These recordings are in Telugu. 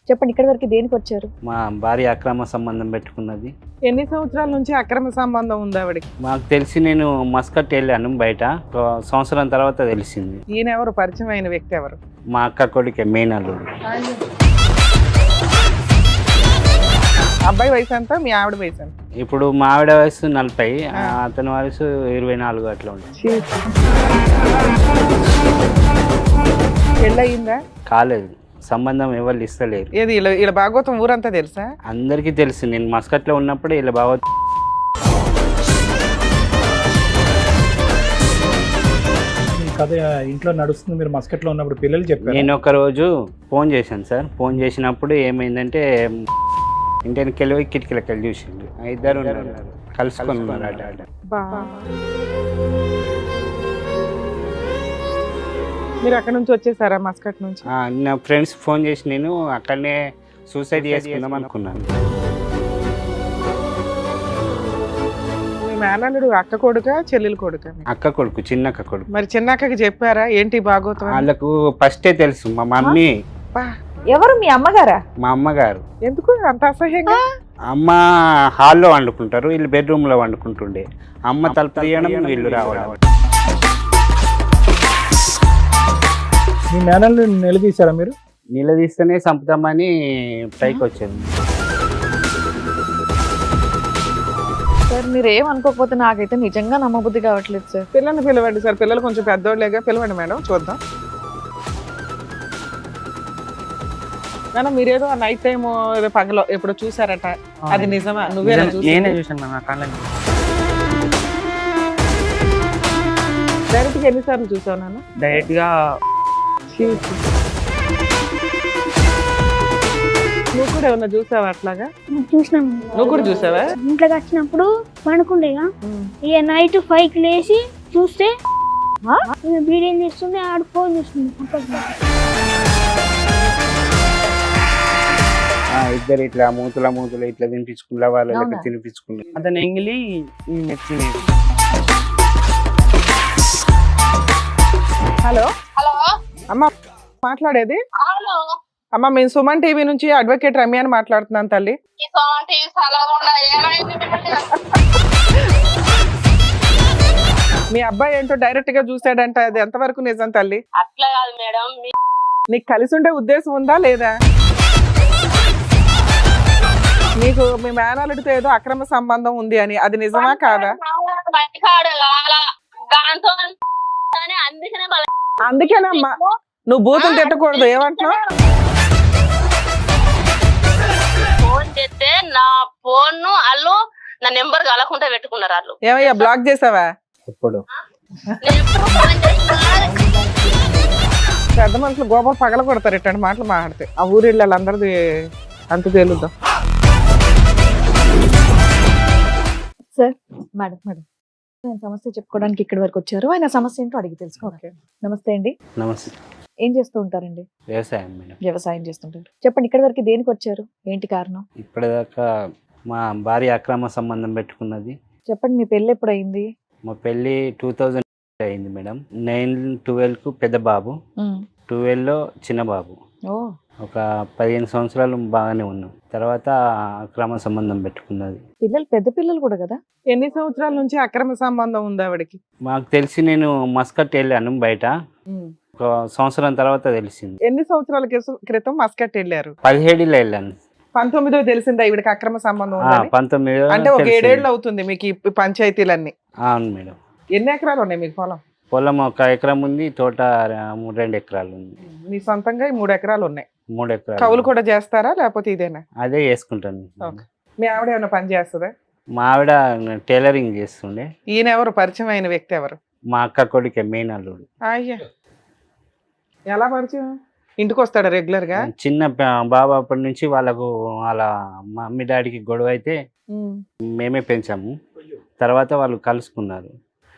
చెప్పండి, ఇక్కడి వరకు దేనికి వచ్చారు? మా భార్య అక్రమ సంబంధం పెట్టుకున్నది. ఎన్ని సంవత్సరాల నుంచి అక్రమ సంబంధం ఉంది ఆవిడకి? మాకు తెలిసి నేను మస్కట్ వెళ్ళాను బయట, ఒక సంవత్సరం తర్వాత తెలిసింది. ఈయన ఎవరు? పరిచయం అయిన వ్యక్తి ఎవరు? మా అక్క కొడుకే మెయిన్ అల్లుడు. అబ్బాయి వయసు ఎంత? మీ ఆవిడ వయసు ఎంత? ఇప్పుడు మా ఆవిడ వయసు 40, అతని వయసు 24 అట్లా ఉంటుంది. పెళ్ళయిందా? కాలేదు, సంబంధం ఎవరు ఇస్తలేరు. ఏది ఇలా భాగవతం ఊరంతా తెలుసా? అందరికీ తెలుసు. నేను మస్కట్లో ఉన్నప్పుడు ఇలా బాగా కథ ఇంట్లో నడుస్తుంది. మీరు మస్కట్లో ఉన్నప్పుడు పిల్లలు చెప్పారు. నేను ఒక రోజు ఫోన్ చేశాను సార్. ఫోన్ చేసినప్పుడు ఏమైందంటే ఇంటికి వెళ్ళి కిటికీలకి వెళ్ళి చూసిండు. ఇద్దరు కలుసుకొని ఉన్నారు. మీరు అక్కడ నుంచి వచ్చేసారా? మస్కట్ నుంచి? నా ఫ్రెండ్స్ ఫోన్ చేసి నేను అక్కడనే సూసైడ్ చేసుకుందాం అనుకున్నాను. మీ మేనల్లుడు అక్క కొడుక చెల్లెలు కొడుక? అక్క కొడుకు, చిన్న అక్క కొడుకు. మరి చిన్న అక్కకి చెప్పారా ఏంటి భాగవతం? వాళ్ళకు ఫస్టే తెలుసు. మా మమ్మీ. ఎవరు? మీ అమ్మగారా? మా అమ్మగారు. ఎందుకు అంత అసహ్యంగా? అమ్మ హాల్లో వండుకుంటారు, వీళ్ళు బెడ్రూమ్లో వండుకుంటుండే. అమ్మ తలుపు తీయడం, వీళ్ళు రావడం. మీ మేనల్ని నిలదీశారా మీరు? నిలదీస్తేనే చంపుతామని పైకి వచ్చాను. సార్ మీరు ఏమనుకోకపోతే నాకైతే నిజంగా నమ్మబుద్ధి కావట్లేదు సార్. పిల్లల్ని పిలవండి సార్. పిల్లలు కొంచెం పెద్దోళ్ళేగా, పిలవండి మేడం చూద్దాం. మేడం మీరేదో నైట్ టైం ఏదో పగలో ఎప్పుడు చూసారట, అది నిజమా? నువ్వేనా చూసావు? నేనే చూసాను నా కళ్ళని. డైరెక్ట్ గా ఎన్నిసార్లు చూసావు నాన్న? డైరెక్ట్ గా నువ్వు కూడా ఏమన్నా చూసావా అట్లాగా? చూసినాము. నువ్వు కూడా చూసావా? ఇంట్లోకి వచ్చినప్పుడు పడుకుండేగా, ఇక నైట్ 5కి లేచి చూస్తే వీడియో చేస్తుండే, ఆడు ఫోన్ చేస్తుంది. ఇద్దరు ఇట్లా మూతుల ఇట్లా తినిపించుకున్నా, వాళ్ళకి తినిపించుకున్నా. అతను ఎంగిలి మెచ్చింది. హలో అమ్మ మాట్లాడేది? అమ్మ మేము సుమన్ టీవీ నుంచి అడ్వకేట్ రమ్య అని మాట్లాడుతున్నాను తల్లి. మీ అబ్బాయి ఏంటో డైరెక్ట్ గా చూసాడంట, అది ఎంతవరకు నిజం తల్లి? అట్లా కాదు మేడం, నీకు కలిసి ఉండే ఉద్దేశం ఉందా లేదా? నీకు మీ మేనల్లుడితో ఏదో అక్రమ సంబంధం ఉంది అని, అది నిజమా కాదా? అందుకేనమ్మా నువ్వు బూతులు తిట్టకూడదు. ఏమంటున్నావు? ఫోన్ చేస్తే నా ఫోన్ వాళ్ళు నా నెంబర్ కలకుండా పెట్టుకున్నారు వాళ్ళు. ఏమయ్యా బ్లాక్ చేసావా? ఎప్పుడు పెద్ద మనుషులు గోపం పగల కొడతారు ఇట్లాంటి మాటలు మాట్లాడితే. ఆ ఊరిళ్ళు వాళ్ళందరిది అంత తేలుద్దాం. సార్ మేడం నేను సమస్య చెప్పుకోవడానికి ఇక్కడి వరకు వచ్చారు. ఆయన సమస్య ఏంటో అడిగి తెలుసుకోవాలి. నమస్తే అండి. నమస్తే. ఏం చేస్తూ ఉంటారండి? వ్యవసాయం మేడం. వ్యవసాయం చేస్తుంటారు. చెప్పండి, ఇక్కడి వరకు దేనికి వచ్చారు? ఏంటి కారణం? ఇప్పటిదాకా మా భార్య అక్రమ సంబంధం పెట్టుకున్నది. చెప్పండి, మీ పెళ్ళి ఎప్పుడు అయింది? మా పెళ్ళి 2000 అయింది మేడం. 9-12కు పెద్ద బాబు, 12లో చిన్న బాబు. ఒక 15 సంవత్సరాలు బాగానే ఉన్నాం. తర్వాత అక్రమ సంబంధం పెట్టుకున్నది. పిల్లలు పెద్ద పిల్లలు కూడా కదా? ఎన్ని సంవత్సరాల నుంచి అక్రమ సంబంధం ఉంది ఆవిడకి? మాకు తెలిసి నేను మస్కట్ వెళ్ళాను బయట, ఒక సంవత్సరం తర్వాత తెలిసింది. ఎన్ని సంవత్సరాల క్రితం మస్కట్ వెళ్ళారు? 17లో వెళ్ళాను. 19 తెలిసిందా ఈవిడకి అక్రమ సంబంధం ఉందని? 19 అంటే ఒక 7 ఏళ్ళు అవుతుంది మీకు ఈ పంచాయతీలన్నీ? అవును మేడం. ఎన్ని ఎకరాలు ఉన్నాయి మీకు పొలం? పొలం 1 ఎకరం ఉంది, తోట 2 ఎకరాలు ఉంది. మీ సొంతంగా 3 ఎకరాలు ఉన్నాయి. 3 ఎకరాలు. కౌలు కూడా చేస్తారా లేకపోతే ఇదేనా? అదే చేసుకుంటాను. మీ ఆవిడ ఏమైనా పని చేస్తుందా? మా ఆవిడ టైలరింగ్ చేస్తుండే. ఈయన ఎవరు? పరిచయం అయిన వ్యక్తి ఎవరు? మా అక్క కొడుకే మెయిన్ అల్లుడు. అయ్యా, ఎలా పరిచయం? ఇంటికి వస్తాడా రెగ్యులర్ గా? చిన్న బాబు అప్పటి నుంచి వాళ్ళకు వాళ్ళ మమ్మీ డాడీకి గొడవ అయితే మేమే పెంచాము. తర్వాత వాళ్ళు కలుసుకున్నారు.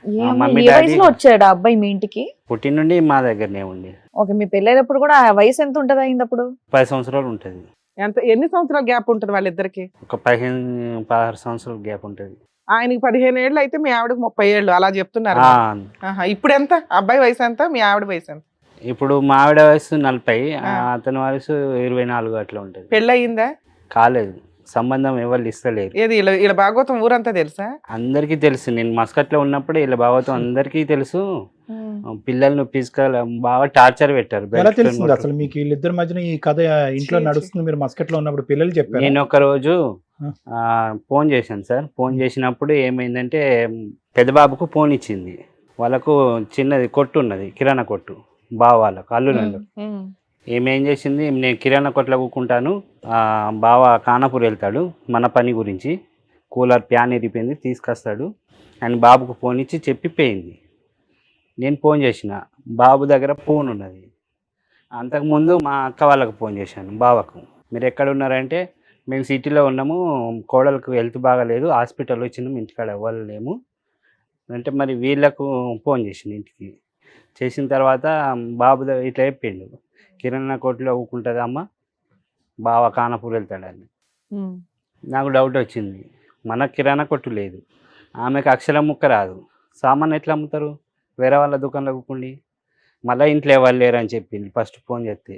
ఏ వయసులో వచ్చాడు ఆ అబ్బాయి మీ ఇంటికి? పుట్టిన నుండి మా దగ్గరనే ఉండి. ఓకే, మీ పెళ్ళైనప్పుడు కూడా వయసు ఎంత ఉంటది అయింది అప్పుడు? 10 సంవత్సరాలు ఉంటది. ఎన్ని సంవత్సరాల గ్యాప్ ఉంటుంది వాళ్ళిద్దరికి? ఒక 15-16 సంవత్సరాల గ్యాప్ ఉంటది. ఆయనకి 15 ఏళ్ళు అయితే మీ ఆవిడకి 30 ఏళ్ళు అలా చెప్తున్నారు. ఇప్పుడు ఎంత? అబ్బాయి వయసు ఎంత? మీ ఆవిడ వయసు ఎంత? ఇప్పుడు మా ఆవిడ వయసు 40, ఆ. అతని వయసు 24 అట్లా ఉంటుంది. పెళ్ళయిందా? కాలేదు, సంబంధం ఎవరు ఇస్తలేరు. ఏది ఇలా భాగవతం ఊరంతా తెలుసా? అందరికీ తెలుసు, నేను మస్కట్లో ఉన్నప్పుడు ఇలా భాగవతం అందరికీ తెలుసు. పిల్లల్ని ఫిజికల్ బాగా టార్చర్ పెట్టారు. ఎలా తెలిసింది అసలు మీకు వీళ్ళిద్దరి మధ్యన ఈ కథ ఇంట్లో నడుస్తుంది? మీరు మస్కట్లో ఉన్నప్పుడు పిల్లలు చెప్పారు. నేను ఒక రోజు ఫోన్ చేశాను సార్. ఫోన్ చేసినప్పుడు ఏమైందంటే పెద్ద బాబుకు ఫోన్ ఇచ్చింది. వాళ్ళకు చిన్నది కొట్టు ఉన్నది, కిరాణా కొట్టు, బావ వాళ్ళకు అల్లునండు. ఏం చేసింది, నేను కిరాణా కొట్లో కూకుంటాను, బావ ఖానాపూర్ వెళ్తాడు మన పని గురించి, కూలర్ ప్యాన్ ఎరిపోయింది తీసుకొస్తాడు అని బాబుకు ఫోన్ ఇచ్చి చెప్పిపోయింది. నేను ఫోన్ చేసిన, బాబు దగ్గర ఫోన్ ఉన్నది. అంతకుముందు మా అక్క వాళ్ళకు ఫోన్ చేశాను బావకు, మీరు ఎక్కడ ఉన్నారంటే మేము సిటీలో ఉన్నాము, కోడలకు హెల్త్ బాగాలేదు, హాస్పిటల్ వచ్చినాము, ఇంటికాడ ఇవ్వలేము అంటే. మరి వీళ్ళకు ఫోన్ చేసింది ఇంటికి. చేసిన తర్వాత బాబు ఇట్లా చెప్పిండు, కిరాణా కొట్లో ఊకుంటుంది అమ్మ, బావ ఖానాపూర్ వెళ్తాడని. నాకు డౌట్ వచ్చింది, మన కిరాణా కొట్టు లేదు, ఆమెకు అక్షరం ముక్క రాదు, సామాన్ ఎట్లా అమ్ముతారు వేరే వాళ్ళ దుకాణంలో కూకుండి. మళ్ళీ ఇంట్లో ఎవరు లేరు అని చెప్పింది ఫస్ట్ ఫోన్ చేస్తే.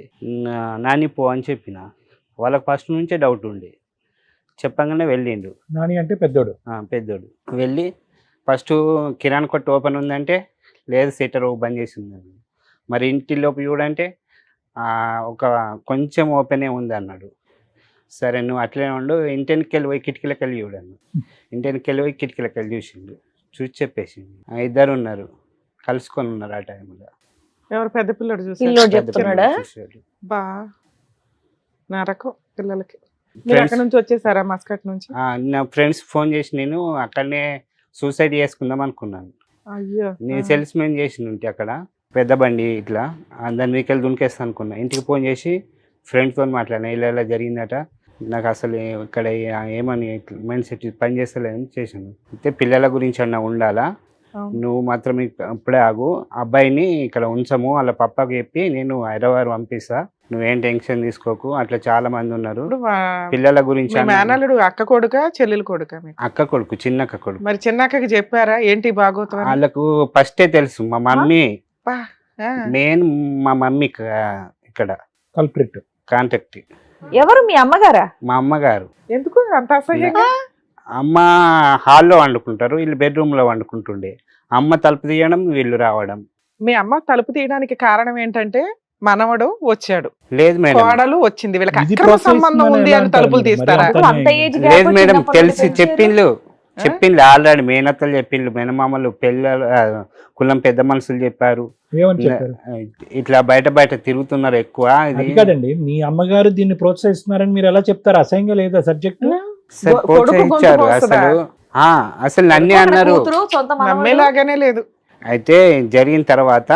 నాని పో అని చెప్పిన. వాళ్ళకి ఫస్ట్ నుంచే డౌట్ ఉండే. చెప్పగానే వెళ్ళిండు. నాని అంటే పెద్దోడు? పెద్దోడు. వెళ్ళి ఫస్ట్ కిరాణా కొట్టు ఓపెన్ ఉందంటే లేదు, సెటర్ బంద్ చేసి ఉందండి. మరి ఇంటిలోపు చూడంటే ఒక కొంచెం ఓపెనే ఉంది అన్నాడు. సరే నువ్వు అట్లనే ఉండు, ఇంటికి వెళ్ళి పోయి కిటికీలకి వెళ్ళి చూడాను. ఇంటికి వెళ్ళి పోయి కిటికీలకి వెళ్ళి చూసిండు. చూసి చెప్పేసిండు. ఇద్దరు ఉన్నారు, కలుసుకొని ఉన్నారు ఆ టైంలో. ఎవరు? పెద్ద పిల్లడు పిల్లోడు చెప్తున్నాడా? బా నరకం పిల్లలకి. మీరు అక్కడ నుంచి వచ్చేసారా మస్కట్ నుంచి? నా ఫ్రెండ్స్ ఫోన్ చేసి నేను అక్కడనే సూసైడ్ చేసుకుందాం అనుకున్నాను. అయ్యో, నేను సేల్స్ మెన్ చేసిన అక్కడ పెద్ద బండి ఇట్లా దాని మీకెళ్ళి దునికేస్తా అనుకున్నా. ఇంటికి ఫోన్ చేసి ఫ్రెండ్తో మాట్లాడినా, ఇలా ఇలా జరిగిందట, నాకు అసలు ఇక్కడ ఏమని మైండ్ సెట్ పని చేస్తలేదని చేశాను. అయితే పిల్లల గురించి అన్న ఉండాలా, నువ్వు మాత్రం ఇప్పుడే ఆగు, అబ్బాయిని ఇక్కడ ఉంచము, వాళ్ళ పప్పకి చెప్పి నేను హైదరాబాద్ పంపిస్తా, నువ్వేం టెన్షన్ తీసుకోకు, అట్లా చాలా మంది ఉన్నారు పిల్లల గురించి. మేనల్లుడు అక్క కొడుక చెల్లెలు కొడుక? అక్క కొడుకు, చిన్నక్క కొడుకు. మరి చిన్నక్కకి చెప్పారా ఏంటి భాగవతం? వాళ్ళకు ఫస్టే తెలుసు. మా మమ్మీ మెయిన్, మా మమ్మీ ఇక్కడ కల్ప్రిట్ కాంటాక్ట్. ఎవరు? మీ అమ్మగారా? మా అమ్మగారు. ఎందుకు అంత అసహ్యంగా? అమ్మ హాల్లో వండుకుంటారు, వీళ్ళు బెడ్రూమ్ లో వండుకుంటుండే. అమ్మ తలుపు తీయడం, వీళ్ళు రావడం. మీ అమ్మ తలుపు తీయడానికి కారణం ఏంటంటే మనవడు వచ్చాడు, లేదు మేడం, కోడలు వచ్చింది, వీళ్ళకి ఇది అక్రమ process సంబంధం అని ఉంది ఎలా అని అంటారు తలుపులు మరి? తీస్తారా? అంత అంత ఏజ్ లేదు మేడం, తెలిసి చెప్పిండ్లు ఆల్రెడీ మేనత్తలు చెప్పిండ్లు, మేనమామలు పిల్లలు కులం పెద్ద మనుషులు చెప్పారు. ఏమని చెప్పారు? ఇట్లా బయట తిరుగుతున్నారు ఎక్కువ. అది కాదండి, మీ అమ్మగారు దీన్ని ప్రోత్సహిస్తున్నారని మీరు ఎలా చెప్తారు? అసహ్యంగా లేదా సబ్జెక్ట్? ప్రోత్సహించారు. అసలు నన్ను అన్నారు, నమ్మేలాగానే లేదు. అయితే జరిగిన తర్వాత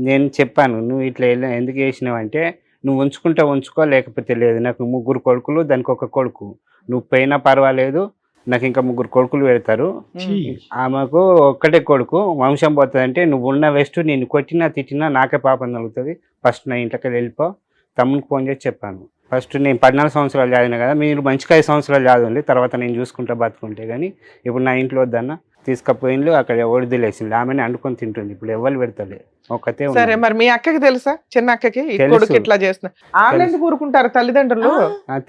నేను చెప్పాను, నువ్వు ఇట్లా ఎందుకు చేసినావు అంటే, నువ్వు ఉంచుకో, లేకపోతే లేదు, నాకు 3 కొడుకులు, దానికి 1 కొడుకు, నువ్వు పోయినా పర్వాలేదు, నాకు ఇంకా 3 కొడుకులు పెడతారు, ఆమెకు ఒక్కటే కొడుకు, వంశం పోతుంది అంటే, నువ్వు ఉన్న వెస్ట్ నేను కొట్టినా తిట్టినా నాకే పాపం తగులుతుంది, ఫస్ట్ నా ఇంట్లోకి వెళ్ళిపో. తమ్మునికి ఫోన్ చేసి చెప్పాను, ఫస్ట్ నేను 14 సంవత్సరాలు చదివినా కదా, మీరు మంచిగా 5 సంవత్సరాలు చదవండి, తర్వాత నేను చూసుకుంటా బతుకుంటే, కానీ ఇప్పుడు నా ఇంట్లో వద్దన్న తీసుకపోయిండ్లు, అక్కడ వడిదిలేసింది, ఆమెను అండుకొని తింటుంది, ఇప్పుడు ఎవరు పెడతలే, ఒక్కతే. సరే, మరి మీ అక్కకి తెలుసా? చిన్న అక్కకి కొడుకు ఇట్లా చేస్తున్నా, ఆళ్ళెందుకు కూరుకుంటారు తల్లిదండ్రులు?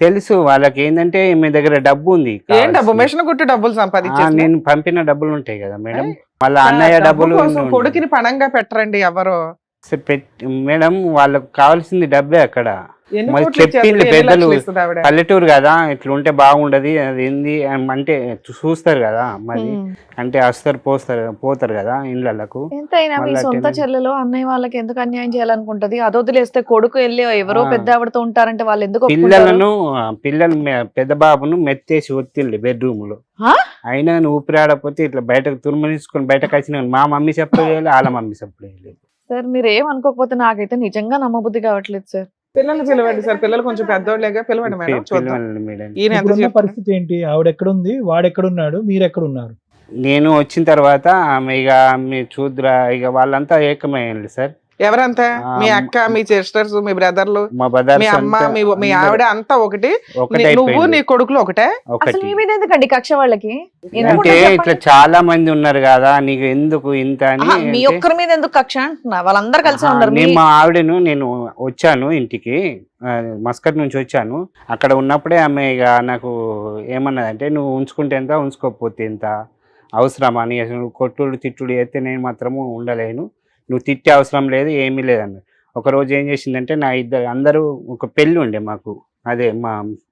తెలుసు వాళ్ళకి. ఏంటంటే మీ దగ్గర డబ్బు ఉంది. ఏం డబ్బు? మిషన్ కొట్టి డబ్బులు సంపాదించే నేను పంపిన డబ్బులు ఉంటాయి కదా మేడం, మళ్ళీ అన్నయ్య డబ్బులు. కొడుకుని పణంగా పెట్టరండి ఎవరు మేడం, వాళ్ళకు కావాల్సింది డబ్బే అక్కడ. మరి చెప్పింది పెద్దలు, పల్లెటూరు కదా, ఇట్లా ఉంటే బాగుండదు, అది ఏంది అంటే చూస్తారు కదా, మరి అంటే వస్తారు పోతారు కదా ఇళ్ళకు. ఎంతైనా మీ సొంత చెల్లెలు అన్నయ్య వాళ్ళకి ఎందుకు అన్యాయం చేయాలనుకుంటది? అది వదిలేస్తే కొడుకు వెళ్ళి ఎవరో పెద్ద ఆవిడతో ఉంటారంటే వాళ్ళు ఎందుకు? పిల్లలు పెద్ద బాబును మెత్తేసి ఒత్తిండి బెడ్రూమ్ లో, అయినా ఊపిరాడపోతే ఇట్లా బయటకు తురుమనిసుకొని బయటకు వచ్చిన మా మమ్మీ చెప్పలేదు, వాళ్ళ మమ్మీ చెప్పలేదు. సార్ మీరు ఏమనుకోకపోతే నాకైతే నిజంగా నమ్మబుద్ధి కావట్లేదు సార్. పిల్లలు పిలవండి సార్, పిల్లలు కొంచెం పెద్దోళ్ళేగా, పిలవండి మేడం, చూద్దాం. ఈయన ఎంత ఇప్పుడున్న పరిస్థితి ఏంటి? ఆవిడ ఎక్కడుంది, వాడు ఎక్కడున్నాడు, మీరు ఎక్కడున్నారు? నేను వచ్చిన తర్వాత ఆమె ఇక మీరు చూద్దురా, ఇక వాళ్ళంతా ఏకమయ్యారు సార్. ఎవరంతా మీ అక్క మీ సిస్టర్స్ మీ బ్రదర్లు మా బ్రదర్స్ మీ అమ్మ మీ ఆవిడ అంతా ఒకటి ఒకటే నువ్వు నీ కొడుకులు ఒకటే అసలు ఒకటి మీ మీద ఎందుకండి కక్ష వాళ్ళకి ఎందుకు అంటే ఉండదు ఇట్లా చెప్పండి? చాలా మంది ఉన్నారు కదా నీకు ఎందుకు ఇంత అని ఆహా, మీ అంటే, ఒక్కరి మీద ఎందుకు కక్ష అంటున్నా వాళ్ళందరూ కలిసి ఆహా, ఉన్నారు నేను మా ఆవిడను నేను వచ్చాను ఇంటికి మస్కట్ నుంచి వచ్చాను. అక్కడ ఉన్నప్పుడే ఆమె ఇక నాకు ఏమన్నదంటే నువ్వు ఉంచుకుంటే ఎంత ఉంచుకోకపోతే ఎంత అవసరమా అని అసలు నువ్వు కొట్టుడు తిట్టుడు అయితే నేను మాత్రము ఉండలేను, నువ్వు తిట్టే అవసరం లేదు ఏమీ లేదన్న. ఒకరోజు ఏం చేసిందంటే నా అందరూ ఒక పెళ్ళి ఉండే మాకు, అదే మా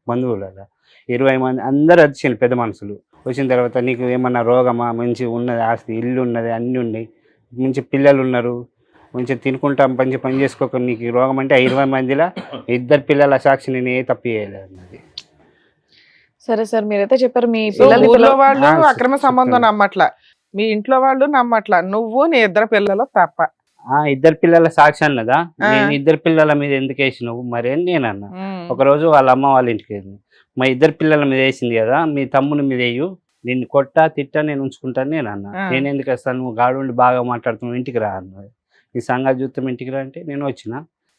బంధువులలో 20 మంది అందరూ వచ్చింది పెద్ద మనుషులు. వచ్చిన తర్వాత నీకు ఏమన్నా రోగమా, మంచి ఉన్నది ఆస్తి ఇల్లు ఉన్నది అన్నీ ఉన్నాయి, మంచి పిల్లలు ఉన్నారు, మంచిగా తినుకుంటాం మంచి పని చేసుకోక నీకు రోగం అంటే 20 మందిలో 2 పిల్లల సాక్షి నేను ఏ తప్పు చేయలేదు అన్నది. సరే సార్ మీరైతే చెప్పారు మీ సో పిల్లల్ని ఊర్లో వాళ్ళు ఆ, అక్రమ సంబంధం చెప్తాను. నమ్మట్ల, మీ ఇంట్లో వాళ్ళు నమ్మట్ల, నువ్వు నీ 2 పిల్లలు తప్ప. 2 పిల్లల సాక్షి అన్నదా, ఆ. నేను 2 పిల్లల మీద ఎందుకు వేసినావు మరి అని నేను అన్నా. ఉమ్. ఒకరోజు వాళ్ళ అమ్మ వాళ్ళ ఇంటికి వెళ్ళింది, మా 2 పిల్లల మీద వేసింది కదా మీ తమ్ముని మీద వేయు, నిన్ను కొట్టా తిట్టా నేను ఉంచుకుంటాను నేను అన్నా. ఆ. నేను ఎందుకు వస్తాను, నువ్వు గాడుండి బాగా మాట్లాడుతున్నావు ఇంటికి రా అన్నది. ఈ సంగతి చూస్తాం ఇంటికి రా అంటే నేను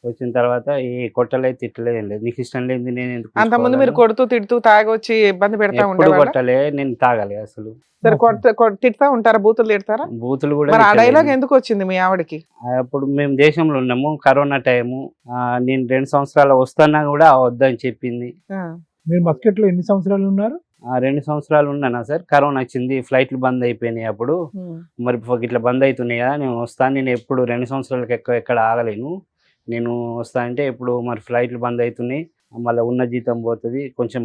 వచ్చిన తర్వాత ఏ కొట్టలేదు తిట్టలేదు ఏం లేదు, నీకు ఇష్టం లేదు నేను ఎందుకు అంతకుముందు మీరు ఉంచుకోవాలని? కొడుతూ తిడుతూ తాగొచ్చి ఇబ్బంది పెడతా ఎప్పుడు ఉండేవాళ్ళ? కొట్టలే, నేను తాగలే అసలు. సరే తిడతా ఉంటారా, బూతులు తిడతారా? బూతులు కూడా మరి ఆ తిట్టలేదు. డైలాగ్ ఎందుకు వచ్చింది మీ ఆవిడకి? అప్పుడు మేము దేశంలో ఉన్నాము, కరోనా టైము, నేను 2 సంవత్సరాలు వస్తున్నా కూడా వద్దని చెప్పింది. ఆ. మీరు మస్కెట్ లో ఎన్ని సంవత్సరాలు ఉన్నారు? 2 సంవత్సరాలు ఉన్నానా సార్, కరోనా వచ్చింది, ఫ్లైట్లు బంద్ అయిపోయినాయి అప్పుడు. ఉమ్. మరి ఇట్లా బంద్ అవుతున్నాయి కదా, నేను వస్తాను, నేను ఎప్పుడు 2 సంవత్సరాలకు ఎక్కడ ఆగలేను, నేను వస్తా అంటే ఎప్పుడు మరి ఫ్లైట్లు బంద్ అవుతున్నాయి, మళ్ళీ ఉన్న జీతం పోతుంది, కొంచెం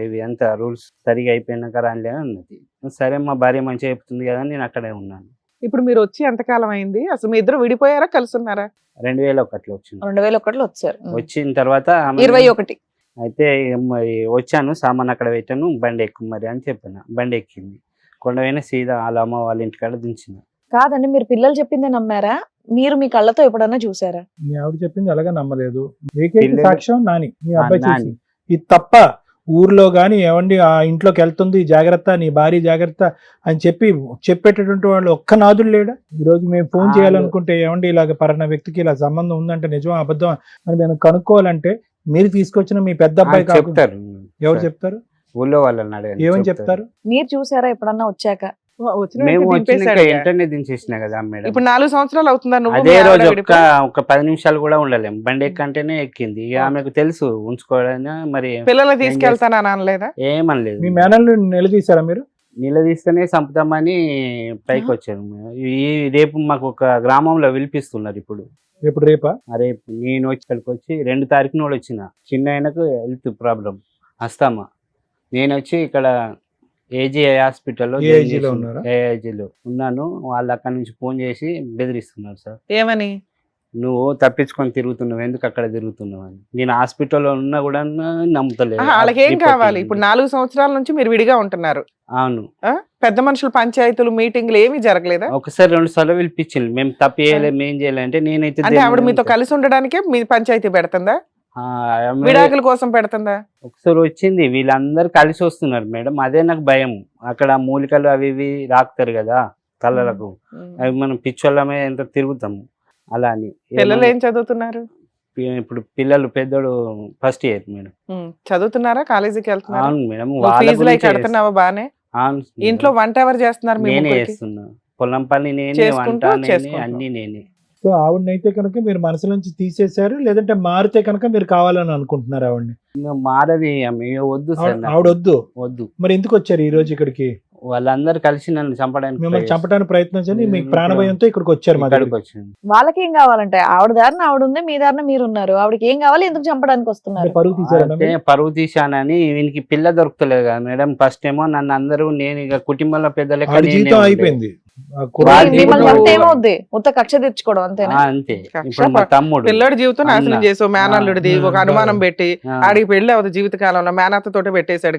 ఇవి అంత రూల్స్ సరిగా అయిపోయినాక రానిలే అన్నది. సరే మా భార్య మంచిగా చెప్తుంది కదా నేను అక్కడే ఉన్నాను. ఇప్పుడు మీరు వచ్చి ఎంతకాలం అయింది? అసలు మీ ఇద్దరు విడిపోయారా కలిసి ఉన్నారా? 2001లో వచ్చింది. 2001లో వచ్చారు వచ్చిన తర్వాత ఆమె 21 అయితే మరి వచ్చాను, సామాన్ అక్కడ పెట్టాను, బండి ఎక్కు మరి అని చెప్పాను. బండి ఎక్కింది, కొండపోయిన సీదా వాళ్ళ అమ్మ వాళ్ళ ఇంటికాడ దించిన. కాదండి మీరు పిల్లలు చెప్పిందే నమ్మారా, మీరు మీ కళ్ళతో ఎప్పుడన్నా చూసారా? మీ ఆవిడ చెప్పింది అలాగా నమ్మలేదు. ఏకైక పిల్లలు- సాక్ష్యం నాని, మీ అబ్బాయి నాని. చూసి. ఇది తప్ప ఊర్లో గాని ఏమండి ఆ ఇంట్లోకి వెళ్తుంది జాగ్రత్త, నీ భార్య జాగ్రత్త అని చెప్పేటటువంటి వాళ్ళు ఒక్క నాదుడు లేడా? ఈ రోజు మేము ఫోన్ చేయాలనుకుంటే ఏమండి ఇలాగ పలానా వ్యక్తికి ఇలా సంబంధం ఉందంటే నిజమా అబద్ధం అని మేము కనుక్కోవాలంటే మీరు తీసుకొచ్చిన మీ పెద్ద అబ్బాయి కాకుండా చెప్తారు. ఎవరు చెప్తారు? ఊళ్ళో వాళ్ళని అడగండి, ఏమని చెప్తారు. చెప్తారు? మీరు చూసారా ఎప్పుడన్నా వచ్చాక? వచ్చిన మేము వెంటనే వచ్చినాక దింపేశాడు ఇక. వెంటనే దించేసిన కదా మేడం. ఇప్పుడు 4 సంవత్సరాలు అవుతుందా నువ్వు అదే మీ ఆవిడ రోజు విడిపోయి? ఒక 10 నిమిషాలు కూడా ఉండలేము, బండి ఎక్కంటేనే ఎక్కింది. ఇక ఆమెకు తెలుసు ఉంచుకోవాలని, మరి పిల్లల్ని తీసుకెళ్తానని అనలేదా? ఏమనలేదు. మీ మేనల్ని నిలదీశారా మీరు? నిలదీస్తేనే చంపుతామని పైకి వచ్చాను. ఈ రేపు మాకు ఒక గ్రామంలో పిలిపిస్తున్నారు ఇప్పుడు. ఎప్పుడు రేపా? రేపు నేను ఇక్కడికి వచ్చి 2 తారీఖున కూడా వచ్చిన, చిన్న ఆయనకు హెల్త్ ప్రాబ్లం అస్తామా. నేను వచ్చి ఇక్కడ ఏజీఐ హాస్పిటల్లో AIG లో ఉన్నారా? ఏఐజీలో ఉన్నాను. వాళ్ళు అక్కడ నుంచి ఫోన్ చేసి బెదిరిస్తున్నారు సార్, ఏమని? నువ్వు తప్పించుకొని తిరుగుతున్నావు, ఎందుకు అక్కడ తిరుగుతున్నావు అని. నేను హాస్పిటల్లో ఉన్నా కూడా నమ్ముతలేదు. వాళ్ళకి ఏం కావాలి? ఇప్పుడు 4 సంవత్సరాల నుంచి మీరు విడిగా ఉంటున్నారు. అవును, పెద్ద మనుషులు పంచాయతీలు మీటింగ్లు ఏమీ జరగలేదా? ఒకసారి 2 సార్లు పిలిపించింది, మేము తప్పు చేయలేదు మేం చేయలేదు అంటే నేనైతే అంటే ఆవిడ మీతో కలిసి ఉండడానికే మీ పంచాయతీ పెడుతుందా, విడాకుల కోసం పెడుతుందా? ఒకసారి వచ్చింది, వీళ్ళందరూ కలిసి వస్తున్నారు మేడం, అదే నాకు భయం. అక్కడ మూలికలు అవి ఇవి రాకుతారు కదా కళ్ళలకు, అవి మనం పిచ్చోళ్ళమే ఎంత తిరుగుతాము అలా అని. పిల్లలు ఏం చదువుతున్నారు? ఇప్పుడు పిల్లలు పెద్దోడు ఫస్ట్ ఇయర్ మేడం. చదువుతున్నారా? కాలేజీకి వెళ్తున్నారా? అవును మేడం, నువ్వు వాళ్ళ ఫీజులు అవి గురించే కడుతున్నావా బానే? అవును మేడం. ఇంట్లో వంట ఎవరు చేస్తున్నారు? మీ నేనే ముగ్గురికి? చేస్తున్నా, పొలం పని నేనే, చేసుకుంటూ వంట నేనే, చేసుకుంటూ. అన్ని నేనే. సో ఆవిడనైతే కనుక మీరు మనసు నుంచి తీసేశారు, లేదంటే మారితే కనుక మీరు కావాలని అనుకుంటున్నారు ఆవిడని? ఇంకా మారది ఆమె, వద్దు సార్ నాకు. ఆవిడ వద్దు. వద్దు, మరి ఎందుకు వచ్చారు ఈ రోజు ఇక్కడికి? వాళ్ళందరూ కలిసి నన్ను చంపడానికి మిమ్మల్ని చంపడానికి ప్రయత్నించండి, మీకు ఇప్పుడు ప్రాణభయంతో ఇక్కడికి వచ్చారు మా ఇక్కడికి దగ్గరికి. వచ్చింది. వాళ్ళకి ఏం కావాలంటే ఆవిడ దారిన ఆవిడ ఉంది, మీ దారిన మీరు ఉన్నారు, ఆవిడకి ఏం కావాలి, ఎందుకు చంపడానికి వస్తున్నారు? అంటే పరువు తీశారన్నా అయితే మీరు? పరువు తీశానని వీనికి పిల్ల దొరుకుతలేదు కదా మేడం. ఫస్ట్ ఏమో నన్ను అందరూ, నేను ఇక కుటుంబంలో పెద్ద లెక్క ఆవిడ నేనే జీవితం ఉండే. అయిపోయింది. ఆ వాడి కుర్రాడి మిమ్మల్ని జీవితం- చంపితే ఏమవుద్ది? ఉత్త కక్ష తెచ్చుకోవడం అంతేనా? అంతే. కక్ష ఇప్పుడు మా తమ్ముడు పిల్లడి జీవితం నాశనం అన్న. చేసావు, మేనల్లుడిది ఆ, ఒక అనుమానం పెట్టి ఆ, ఆడికి పెళ్లి అవుతుంది జీవితకాలంలో, మేనత్తతోటే పెట్టేసావు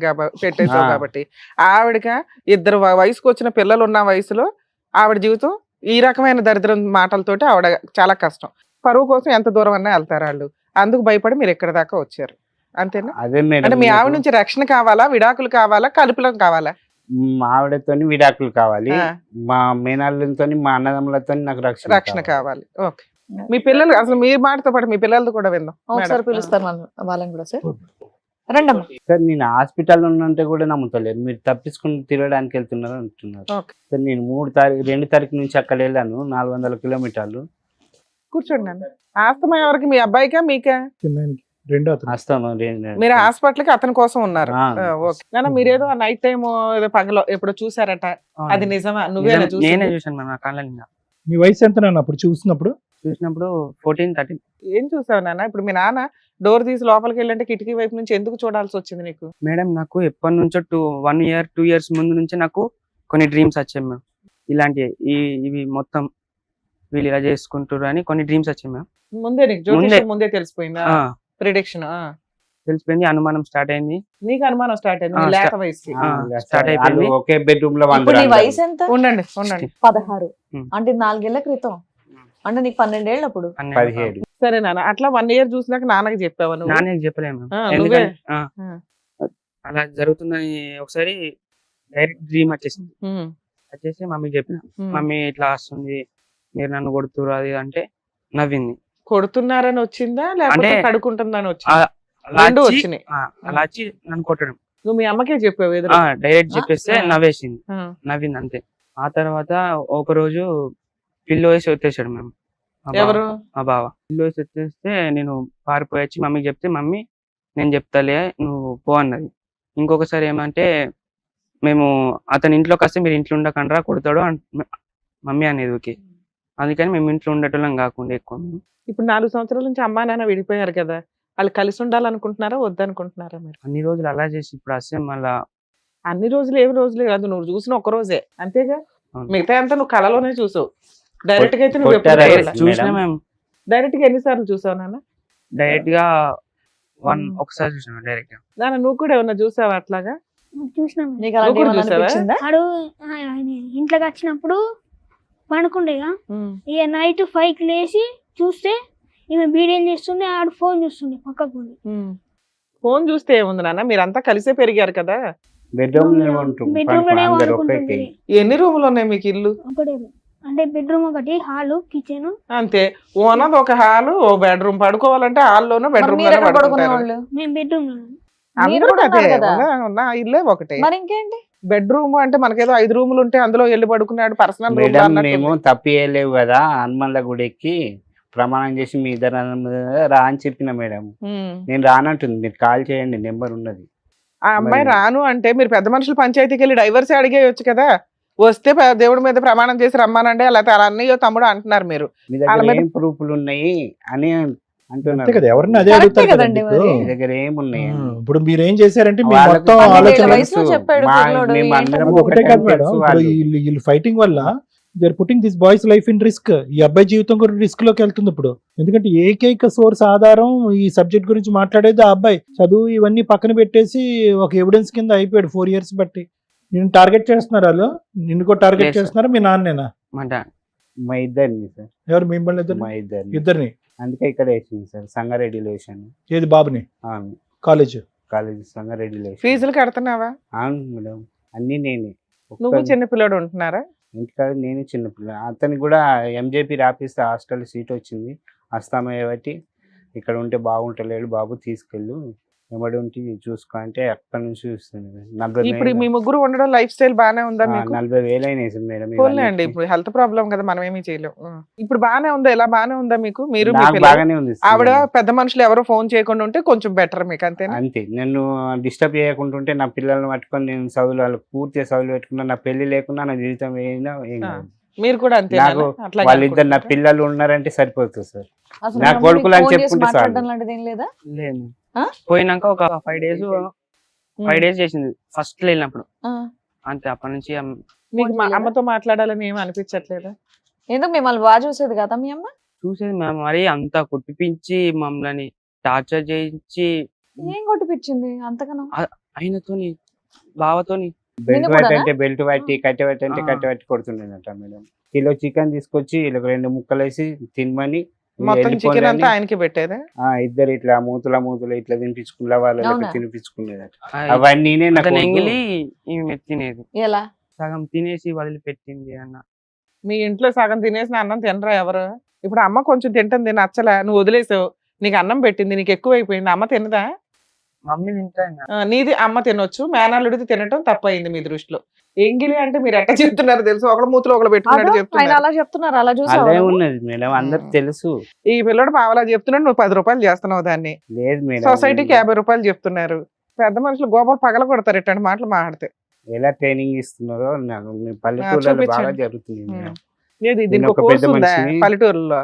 ఆ. కాబట్టి ఆవిడక 2 వయసుకు వచ్చిన పిల్లలు ఉన్న వయసులో ఆవిడ జీవితం ఈ రకమైన దరిద్రం మాటలతోటి ఆవిడ చాలా కష్టం. పరువు కోసం ఎంత దూరం అన్నా వెళ్తారు వాళ్ళు, అందుకు భయపడి మీరు ఎక్కడి దాకా వచ్చారు అంతేనా? అదే మేడం. అంటే మీ ఆవిడ నుంచి రక్షణ కావాలా, విడాకులు కావాలా, కలుపులం కావాలా? మా ఆవిడతోని విడాకులు కావాలి, ఆ, మా మేనల్లతో మా అన్నదమ్ములతో నాకు రక్షణ రక్షణ కావాలి. కావాలి. ఓకే. మీ పిల్లలు అసలు మీ మాటతో పాటు మీ పిల్లలతో కూడా విందాం ఒకసారి మేడం. పిలుస్తాను వాళ్ళని కూడా సార్. రండమ్మా. సార్ నేను హాస్పిటల్లో ఉన్నంటే కూడా నమ్ముతలేరు, మీరు తప్పించుకుని తిరగడానికి వెళ్తున్నారు అంటున్నారు. ఓకే. సార్ నేను 2 తారీఖు నుంచి అక్కడ వెళ్ళాను, 400 కిలోమీటర్లు. కూర్చోండి నాన్న. ఆస్తమా ఎవరికి, మీ అబ్బాయికా మీకా? చిన్నాయనకి రెండో అతను. వస్తాను మీరు హాస్పిటల్ కి అతని కోసం ఉన్నారు. ఆ. ఓకే నాన్న, మీరేదో నైట్ టైం ఏదో పగలో ఎప్పుడు చూసారట, అది నిజమా? నువ్వేనా నేనే చూసి? చూసాను మ్యామ్ నా కళ్ళ నిండా. నీ వయసు ఎంత నాన్న అప్పుడు చూసినప్పుడు? చూసినప్పుడు 14-13. ఏం చూసావు నాన్న? ఇప్పుడు మీ నాన్న డోర్ తీసి లోపలికి వెళ్ళంటే కిటికీ వైపు నుంచి ఎందుకు చూడాల్సి వచ్చింది నీకు? మేడం నాకు ఎప్పటి నుంచో 1 ఇయర్ 2 ఇయర్స్ ముందు నుంచి నాకు కొన్ని డ్రీమ్స్ వచ్చాయి మ్యామ్. ఇలాంటివి ఇవి మొత్తం వీళ్ళు ఇలా చేసుకుంటారు అని కొన్ని డ్రీమ్స్ వచ్చాయి మ్యామ్. ముందే నీకు జ్యోతిష్యం ముందే తెలిసిపోయిందా? ఆ, ప్రిడిక్షన్ తెలిసిపోయింది, అనుమానం స్టార్ట్ అయింది. నీకు అనుమానం స్టార్ట్ అయింది, నీ ఆ, లేత వయసు. స్టార్ట్ అయిపోయింది. ఒకే బెడ్రూమ్ లో ఇప్పుడు నీ వయసు ఎంత? ఉండండి ఉండండి. 16. అంటే 4 ఏళ్ల క్రితం. అంటే నీకు 12 ఏళ్ళు అప్పుడు. 17. సరే నాన్న, అట్లా 1 ఇయర్ చూసినాక నాన్నకి చెప్పావా నువ్వు? నాన్నకి చెప్పలేము ఆ, మ్యామ్. నువ్వే. ఎందుకంటే అలా జరుగుతుందని ఒకసారి డైరెక్ట్ డ్రీమ్ వచ్చేసింది. ఉమ్, వచ్చేసి మమ్మీకి చెప్పిన, ఉమ్. మమ్మీ ఇట్లా వస్తుంది, మీరు నన్ను కొడుతురు అది అంటే నవ్వింది. కొడుతున్నారని వచ్చిందా లేకపోతే అంటే- కడుకుంటుందని వచ్చిందా? అలా రెండు వచ్చి- వచ్చినాయి. అలా వచ్చి నన్ను కొట్టడం నువ్వు మీ అమ్మకే చెప్పావు ఎదురు? డైరెక్ట్ చెప్పేస్తే ఆ. నవ్వేసింది, ఆ, నవ్వింది అంతే. ఆ తర్వాత ఒక రోజు పిల్లో వేసి వచ్చేసాడు మేము. ఎవరు? మా బావ పిల్లో వేసి వచ్చేస్తే నేను పారిపోయి వచ్చి మమ్మీకి చెప్తే, మమ్మీ నేను చెప్తాలే నువ్వు పో అన్నది. ఇంకొకసారి ఏమంటే, మేము అతని ఇంట్లోకి వస్తే మీరు ఇంట్లో ఉండకండ్రా కొడతాడు మమ్మీ అనేది. ఓకే, అందుకని మేము ఇంట్లో ఉండేటోళ్ళం కాకుండా ఎక్కువ. ఇప్పుడు 4 సంవత్సరాల నుంచి అమ్మా నాన్న విడిపోయారు కదా, వాళ్ళు కలిసి ఉండాలనుకుంటున్నారా వద్దనుకుంటున్నారా మీరు? అన్ని రోజులు అలా చేసి ఇప్పుడు వస్తే మళ్ళా అన్ని రోజులు ఏమి రోజులే కాదు, నువ్వు చూసిన ఒక రోజే అంతేగా. అవును. మిగతా అంతా నువ్వు కళలోనే చూసావు. డైరెక్ట్ గా అయితే నువ్వు కొట్టారా? చూసినా మేము డైరెక్ట్ గా ఎన్నిసార్లు చూసావు నాన్న? డైరెక్ట్ గా ఒకసారి చూసినాం డైరెక్ట్ గా. నాన్న నువ్వు కూడా ఏమన్నా చూసావా అట్లాగా? చూసినాం. నీకు అలాంటి నువ్వు కూడా ఏమన్నా చూసావా? అనిపించిందా? ఆడు ఆయన ఇంట్లోకి వచ్చినప్పుడు పండుకుండేగా, ఇక నైట్ 5కి లేచి చూస్తే ఈమె బీడేం చేస్తుండే, ఆడు ఫోన్ చూస్తుండే పక్కకు. ఫోన్ చూస్తే ఏముంది నాన్న, మీరంతా కలిసే పెరిగారు కదా. బెడ్రూమ్ లో బెడ్రూమ్ లోనే అందరు వండుకుంటుంది. ఒకే ఎన్ని రూములు ఉన్నాయి మీకు ఇల్లు? ఒకటే room. అంటే బెడ్రూమ్ ఒకటి, హాలు, కిచెన్. అంతే, ఓనది ఒక హాలు, ఓ బెడ్రూమ్. పడుకోవాలంటే హాల్లోనూ మరి బెడ్రూమ్ మీరు లోనే ఎక్కడ పడుకుంటారు. పడుకునేవాళ్ళు? మేము బెడ్రూమ్ లో. మీరు అందరూ కూడా అదే ఉన్నారు కదా. ఉన్న ఇల్లే ఒకటే. మరి ఇంకేంటి? బెడ్రూమ్ అంటే మనకేదో 5 రూములు ఉంటే అందులో వెళ్ళి పడుకున్నాడు పర్సనల్ రూమ్ మేడం అన్నట్టు. మేము తప్పియలేవు కదా, హనుమన్ల గుడికి ప్రమాణం చేసి మీ ఇద్దరు రా అని చెప్పిన మేడం. నేను రానంటుంది, మీరు కాల్ చేయండి, నెంబర్ ఉన్నది. ఆ అమ్మాయి మరి- రాను అంటే మీరు పెద్ద మనుషులు పంచాయతీకి వెళ్ళి డైవర్స్ అడిగేయొచ్చు కదా. వస్తే దేవుడి మీద ప్రమాణం చేసి రమ్మానండి, లేకపోతే అలా అన్నయ్యో తమ్ముడు అంటున్నారు మీరు. మీ వాళ్ళ దగ్గర మీద- ఏం ప్రూఫ్లు ఉన్నాయి అని అంతే అంటున్నారు. కదా, ఎవరిని అదే కరెక్టే అడుగుతారు కదండి కదండి ఇప్పుడు. మరి. మీ దగ్గర ఏమున్నాయి అని. ఇప్పుడు మీరు ఏం చేశారంటే మీ వాళ్ళకి మొత్తం పన్నెండు ఏళ్ళ ఆలోచన వయసులో చెప్పాడు పిల్లోడు, మేము ఏంటో అందరం ఒకటే ఒకటే కాదు మేడం, తెలుసు ఇప్పుడు వాళ్ళు. వీళ్ళు ఫైటింగ్ వల్ల they are putting this boys life in risk. ఈ అబ్బాయి జీవితం కూడా రిస్క్ లోకి వెళ్తుంది ఇప్పుడు. ఎందుకంటే ఏకైక సోర్స్ ఆధారం ఈ సబ్జెక్ట్ గురించి మాట్లాడేది ఆ అబ్బాయి. చదువు ఇవన్నీ పక్కన పెట్టేసి ఒక ఎవిడెన్స్ కింద అయిపోయాడు 4 years బట్టి. నిన్ను టార్గెట్ చేస్తున్నారు వాళ్ళు, నిన్ను కూడా టార్గెట్ Yes, sir. చేస్తున్నారా మీ నాన్నేనా? మా డాడ్ మా ఇద్దరిని సార్, ఎవరు మిమ్మల్ని ఇద్దరు? మా ఇద్దరిని. ఇద్దరిని. అందుకే ఇక్కడ వేసింది సార్, సంగారెడ్డిలో వేసాను. ఏది బాబుని? కాలేజ్. కాలేజ్ సంగారెడ్డిలో వేసాను. ఫీజులు కడుతున్నావా? అవును మేడం, అన్ని నేనే. నువ్వు చిన్నపిల్లడు ఉంటున్నారా? ఇంటికాడ నేను చిన్నపిల్ల. అతనికి కూడా ఎంజేపీ రాపిస్తే హాస్టల్ సీట్ వచ్చింది, వస్తామే బట్టి ఇక్కడ ఉంటే బాగుంటలేడు బాబు, తీసుకెళ్ళు ఎమ్మడి ఉంటే చూసుకో అంటే అక్కడి నుంచి చూస్తుంది. ఇప్పుడు మీ ముగ్గురు ఉండడం లైఫ్ స్టైల్ బానే ఉందా మీకు? 40,000 అయినాయి మేడం. పోన్లే అండి, ఇప్పుడు హెల్త్ ప్రాబ్లం కదా, మనం ఏమీ చేయలేం. ఇప్పుడు బానే ఉందా? ఎలా బానే ఉందా మీకు? మీరు మీ నాకు పిల్లలు? బాగానే ఉంది. ఆవిడ పెద్ద మనుషులు ఎవరో ఫోన్ చేయకుండా ఉంటే కొంచెం బెటర్ మీకు, అంతేనా? అంతే, నన్ను డిస్టర్బ్ చేయకుండా ఉంటే నా పిల్లల్ని పట్టుకొని నేను చదువులు వాళ్ళకి పూర్తిగా చదువులు పెట్టుకున్నా, నా పెళ్లి లేకున్నా నా జీవితం ఏం కాదు. మీరు కూడా అంతే? నాకు వాళ్ళిద్దరు నా పిల్లలు ఉన్నారంటే సరిపోతుంది సార్. అసలు నా మీ కొడుకులు అని అమ్మని ఫోన్ చేసి చెప్పుకుంటే చాలు. మాట్లాడడం లాంటిది ఏం లేదా? లేదు. ఆ? పోయినాక ఒక 5 days చేసింది ఫస్ట్ వెళ్ళినప్పుడు. ఆ. అంతే, అప్పటి నుంచి మీకు మా అమ్మతో మాట్లాడాలని ఏమి అనిపించట్లేదా? ఎందుకు మిమ్మల్ని బాగా చూసేది కదా మీ అమ్మ? చూసేది మేము మరి అంతా కుట్టిపించి మమ్మల్ని టార్చర్ చేయించి ఏం కొట్టిపించింది అంతగానో? ఆయనతోని బావతోని బెల్ట్ నిన్ను పట్టి కూడానా? అంటే బెల్ట్ పట్టి, కట్టె పట్టి అంటే ఆ. కట్టె పట్టి కొడుతుండేనట మేడం. కిలో చికెన్ తీసుకొచ్చి వీళ్ళకి 2 ముక్కలు వేసి తినమని మొత్తం చికెన్ వెళ్ళిపోండి అంతా అని, ఆయనకి పెట్టేదా? ఇద్దరు ఇట్లా మూతుల ఇట్లా తినిపించుకున్న వాళ్ళకి అవునా? తినిపించుకునేదట. అవన్నీ నాకు అతను వద్దు. ఎంగిలి ఈమె తినేది, ఎలా? సగం తినేసి వదిలిపెట్టింది అన్న. మీ ఇంట్లో సగం తినేసిన అన్నం తినరా ఎవరు? ఇప్పుడు అమ్మ కొంచెం తింటుంది నచ్చలా, నువ్వు వదిలేసావు, నీకు అన్నం పెట్టింది, నీకు ఎక్కువైపోయింది, అమ్మ తినదా? మమ్మీ తింటాను. నీది అమ్మ తినొచ్చు, మేనల్లుడిది తినటం తప్పయింది మీ దృష్టిలో. ఎంగిలి అంటే మీరు ఎట్లా చెప్తున్నారు తెలుసు, ఒకళ్ళ మూతులు ఒకళ్ళు పెట్టుకున్నట్టు ఆయన చెప్తున్నారు. అలా చెప్తున్నారు, అలా అదే చూసావా ఉన్నది మేడం, అందరికి తెలుసు. ఈ పిల్లడు పావలా చెప్తున్నాడు, నువ్వు 10 రూపాయలు చేస్తున్నావు దాన్ని. లేదు మేడం, సొసైటీకి 50 రూపాయలు చెప్తున్నారు. పెద్ద మనుషులు గోపాలు పగల కొడతారు ఇట్లాంటి మాటలు మాట్లాడితే. ఎలా ట్రైనింగ్ ఇస్తున్నారో నాకు మీ పల్లెటూళ్ళలో బాగా చూపించండి. జరుగుతుంది మేడం. ఏది నేను దీనికి ఒక కోర్సు పెద్ద ఉందా మనిషిని. పల్లెటూరులో?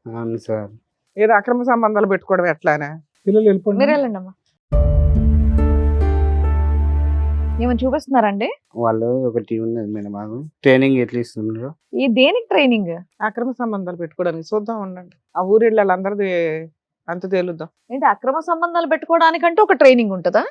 అవును సార్. ఏదో అక్రమ సంబంధాలు పెట్టుకోవడం ఎట్లానా? పిల్లలు వెళ్ళిపోండి. మీరు వెళ్ళండి అమ్మా. ఏమైనా చూపిస్తున్నారండి? వాళ్ళు ఒకటి ఉన్నది మేడం, మాకు ట్రైనింగ్ ఎట్లా ఇస్తున్నారు. ఈ దేనికి ట్రైనింగ్? అక్రమ సంబంధాలు పెట్టుకోవడానికి చూద్దాం ఉండండి. ఆ ఊరి వాళ్ళందరిది అంత తేలుద్దాం. ఏంటి అక్రమ సంబంధాలు పెట్టుకోవడానికంటే ఒక ట్రైనింగ్ ఉంటుందా?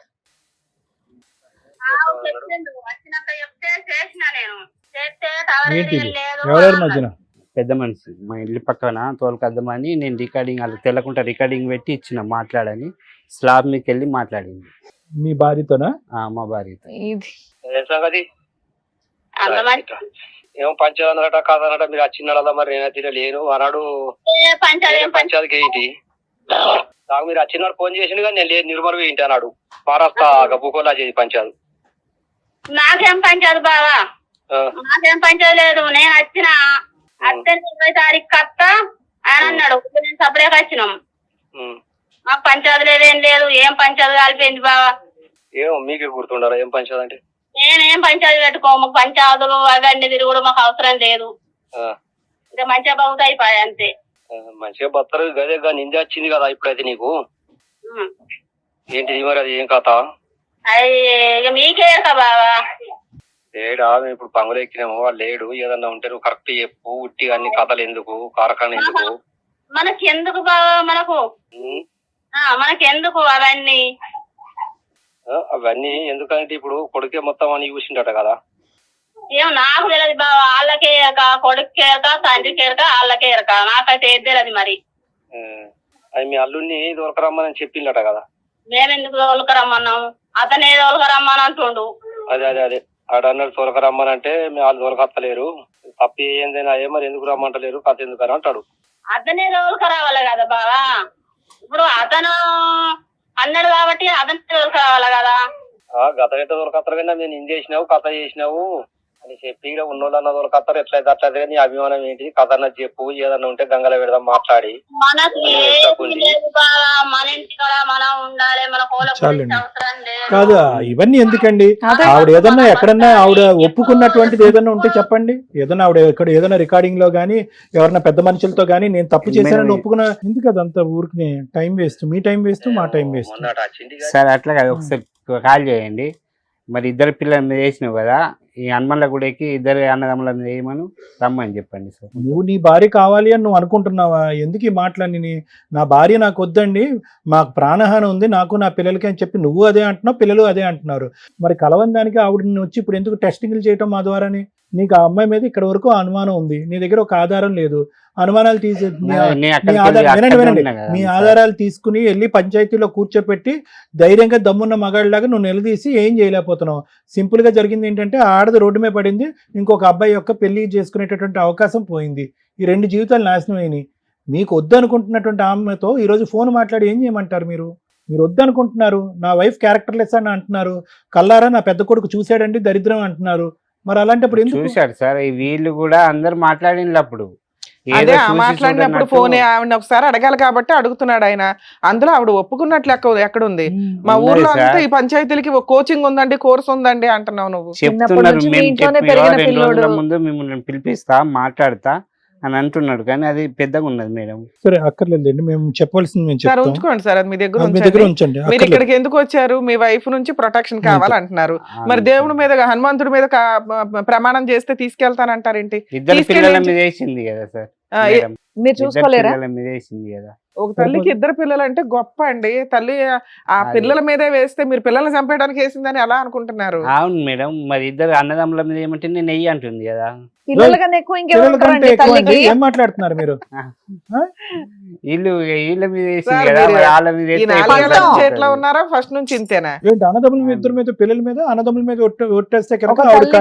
వచ్చినాక చెప్తే చేసిన నేను చేస్తే టవర్ ఏంటి ఏరియా ఇది? లేదు ఎవరెవరి మధ్యన? పెద్ద మనిషి మా ఇల్లు పక్కన తోలుకద్దామని నేను రికార్డింగ్ వాళ్ళకి తెలకుండా రికార్డింగ్ పెట్టి ఇచ్చిన మాట్లాడని, స్లాబ్ మీకు వెళ్ళి మాట్లాడింది మీ భార్యతోనా? మా భార్యతో. ఇది ఏం సంగతి? అంతమంది ఏం పంచాయతీ కాదనట, మీరు వచ్చిందా? మరి నేనైతే లేను అన్నాడు. పంచాయతీ పంచాయతీకి ఏంటి నాకు మీరు వచ్చినాడు ఫోన్ చేసిండు కానీ నేను లేదు, నిర్మల్ ఏంటి అన్నాడు. పారస్తా గబ్బుకోలా చేసి పంచాయతీ. నాకేం పంచాయతీ బావా, నాకేం పంచాయతీ లేదు. నేను వచ్చిన అత్తే 20 తారీఖు కత్త అని అన్నాడు. నేను సపరేట్ వచ్చినాం. మాకు పంచాయతీ లేదు, ఏం లేదు. ఏం పంచాయతీ కలిపింది బావా? ఏమో మీకే గుర్తుండాలా ఏం పంచాయతీ అంటే? నేనేం పంచాయతీ పెట్టుకో, మాకు పంచాయతీలు అవన్నీ తిరుగుడు మాకు అవసరం లేదు. ఇంకా మంచిగా బాగుతా అయిపోయాయి అంతే. మంచిగా బత్తరు గదే నింద వచ్చింది కదా ఇప్పుడైతే నీకు. ఏంటిది మరి అది ఏం కథ? అది ఇక మీకే బావా. లేడా మేము ఇప్పుడు పంగులు ఎక్కినాము, వాళ్ళు లేడు. ఏదన్నా ఉంటే నువ్వు కరెక్ట్ చెప్పు. ఉట్టి అన్ని కథలు ఎందుకు, కారకాన్ని ఎందుకు? మనకి ఎందుకు బావా? మనకి ఎందుకు అవన్నీ? అవన్నీ ఎందుకంటే ఇప్పుడు కొడుకే మొత్తం అని చూసిండట కదా. ఏమో నాకు తెలియదు బావా. వాళ్ళకే ఎరక, కొడుకు ఎరక, తండ్రికి ఎరక, వాళ్ళకే ఎరక. నాకైతే ఏది తెలియదు మరి. అది మీ అల్లుడిని దొరకరమ్మని చెప్పిండట కదా. మేమెందుకు తోలుకరమ్మన్నాము, అతనే తోలుకరమ్మని అంటుండు. అదే అదే అదే ఆడన్నాడు తోలకరమ్మనంటే వాళ్ళు తోలకత్తలేరు, తప్పి ఏందైనా అయ్యే మరి ఎందుకు రమ్మంటలేరు, కథ ఎందుకు అని అంటాడు. అతనే తోలుకరావాలి కదా బావా. ఇప్పుడు అతను అన్నాడు కాబట్టి అతనే తోలుకరావాలి కదా. గత ఎట్లా తోలకత్తరు కానీ నేను ఇన్ చేసినావు కథ చేసినావు అని చెప్పి ఇక్కడ ఉన్నోళ్ళన్న తోలకత్తారు. ఎట్లయితే అట్లయితే నీ అభిమానం ఏంటి, కథ అన్న చెప్పు. ఏదన్నా ఉంటే గంగలో పెడదాం మాట్లాడి. మనకి ఏమీ లేదు బావా. మన ఇంటి కూడా మనం ఉండాలి, మన కోల చాలండి. అవసరం లేదు. కాదు ఇవన్నీ ఎందుకండి? అదే. ఆవిడ ఏదన్నా ఎక్కడన్నా ఆవిడ ఒప్పుకున్నటువంటిది ఏదన్నా ఉంటే చెప్పండి. ఏదన్నా ఆవిడ ఎక్కడ ఏదైనా రికార్డింగ్ లో గానీ ఎవరన్నా పెద్ద మనుషులతో గానీ నేను తప్పు చేశానని ఒప్పుకున్నా ఎందుకు? అదంతా ఊరికి టైం వేస్ట్, మీ టైం వేస్ట్, మా టైం వేస్ట్. మొన్నట వచ్చింది కదా. సార్ అట్లా కాదు, ఒకసారి కాల్ చేయండి. మరి ఇద్దరు పిల్లల మీద వేసినావు కదా, ఈ హనుమన్ల గుడికి ఇద్దరు అన్నదమ్ముల మీద వేయమని రమ్మని చెప్పండి సార్. నువ్వు నీ భార్య కావాలి అని నువ్వు అనుకుంటున్నావా? ఎందుకు ఈ మాటలన్నీ? నా భార్య నాకు వద్దండి, మాకు ప్రాణహాని ఉంది నాకు నా పిల్లలకి అని చెప్పి నువ్వు అదే అంటున్నావు, పిల్లలు అదే అంటున్నారు. మరి కలవని దానికి ఆవిడని వచ్చి ఇప్పుడు ఎందుకు టెస్టింగ్లు చేయటం మా ద్వారాని? నీకు ఆ అమ్మాయి మీద ఇక్కడ వరకు అనుమానం ఉంది, నీ దగ్గర ఒక ఆధారం లేదు. అనుమానాలు తీసే మీ ఆధారాలు తీసుకుని వెళ్ళి పంచాయతీలో కూర్చోపెట్టి ధైర్యంగా దమ్మున్న మగాళ్ళలాగా నువ్వు నిలదీసి ఏం చేయలేకపోతున్నావు. సింపుల్ గా జరిగింది ఏంటంటే ఆడది రోడ్డు మీద పడింది, ఇంకొక అబ్బాయి యొక్క పెళ్లి చేసుకునేటటువంటి అవకాశం పోయింది. ఈ 2 జీవితాలు నాశనం అయినాయి. మీకు వద్దనుకుంటున్నటువంటి ఆమెతో ఈరోజు ఫోన్ మాట్లాడి ఏం చేయమంటారు? మీరు వద్దనుకుంటున్నారు. నా వైఫ్ క్యారెక్టర్లెస్ అని అంటున్నారు, కల్లారా నా పెద్ద కొడుకు చూశాడండి దరిద్రం అంటున్నారు. మరి అలాంటప్పుడు ఎందుకు? చూశారు సార్, వీళ్ళు కూడా అందరు మాట్లాడినప్పుడు అదే మాట్లాడినప్పుడు ఫోన్ ఆవిడ ఒకసారి అడగాలి కాబట్టి అడుగుతున్నాడు ఆయన. అందులో ఆవిడ ఒప్పుకున్నట్లు ఎక్కడుంది? మా ఊర్లో అంతా ఈ పంచాయతీలకి కోచింగ్ ఉందండి, కోర్స్ ఉందండి అంటున్నావు నువ్వు. చెప్తున్నారు. ముందు మిమ్మల్ని పిలిపిస్తా మాట్లాడతా అని అంటున్నాడు, కానీ అది పెద్దగా ఉన్నది మేడం. సరే అక్కర్లేదండి, మేము చెప్పవలసింది మేము సార్ చెప్తాం. ఉంచుకోండి సార్, అది మీ దగ్గర మీ దగ్గర ఉంచండి. ఉంచండి. మీరు ఇక్కడికి ఎందుకు వచ్చారు? మీ వైఫ్ నుంచి ప్రొటెక్షన్ కావాలంటున్నారు. మరి దేవుడి మీద హనుమంతుడి మీద ప్రమాణం చేస్తే తీసుకెళ్తానంటారేంటి? ఇద్దరు పిల్లల మీద వేసింది కదా సార్, మీరు చూసుకోలేరా? పిల్లల మీద వేసింది కదా. ఒక తల్లికి 2 పిల్లలు అంటే గొప్ప అండి. తల్లి ఆ పిల్లల మీదే వేస్తే మీరు పిల్లల్ని చంపేయడానికి వేసిందని ఎలా అనుకుంటున్నారు? అవును మేడం, మరి ఇద్దరు అన్నదమ్ముల మీద ఏమంటే నేను నెయ్యి అంటుంది కదా. పిల్లల కన్నా ఎక్కువ ఇంకెవరు తల్లికి? ఏం మాట్లాడుతున్నారు మీరు? వీళ్ళ మీద వేసింది సార్, కదా, మీరు మరి వాళ్ళ మీద ఈ వేస్తే 4 ఏళ్ల ఎట్లా నుంచి ఉంటుంది? ఎట్లా ఉన్నారా? ఫస్ట్ నుంచి ఇంతేనా? ఏంటి అన్నదమ్ముల మీద ఇద్దరి మీద పిల్లల మీద అన్నదమ్ముల మీద ఒట్టేస్తే ఒక తల్లికి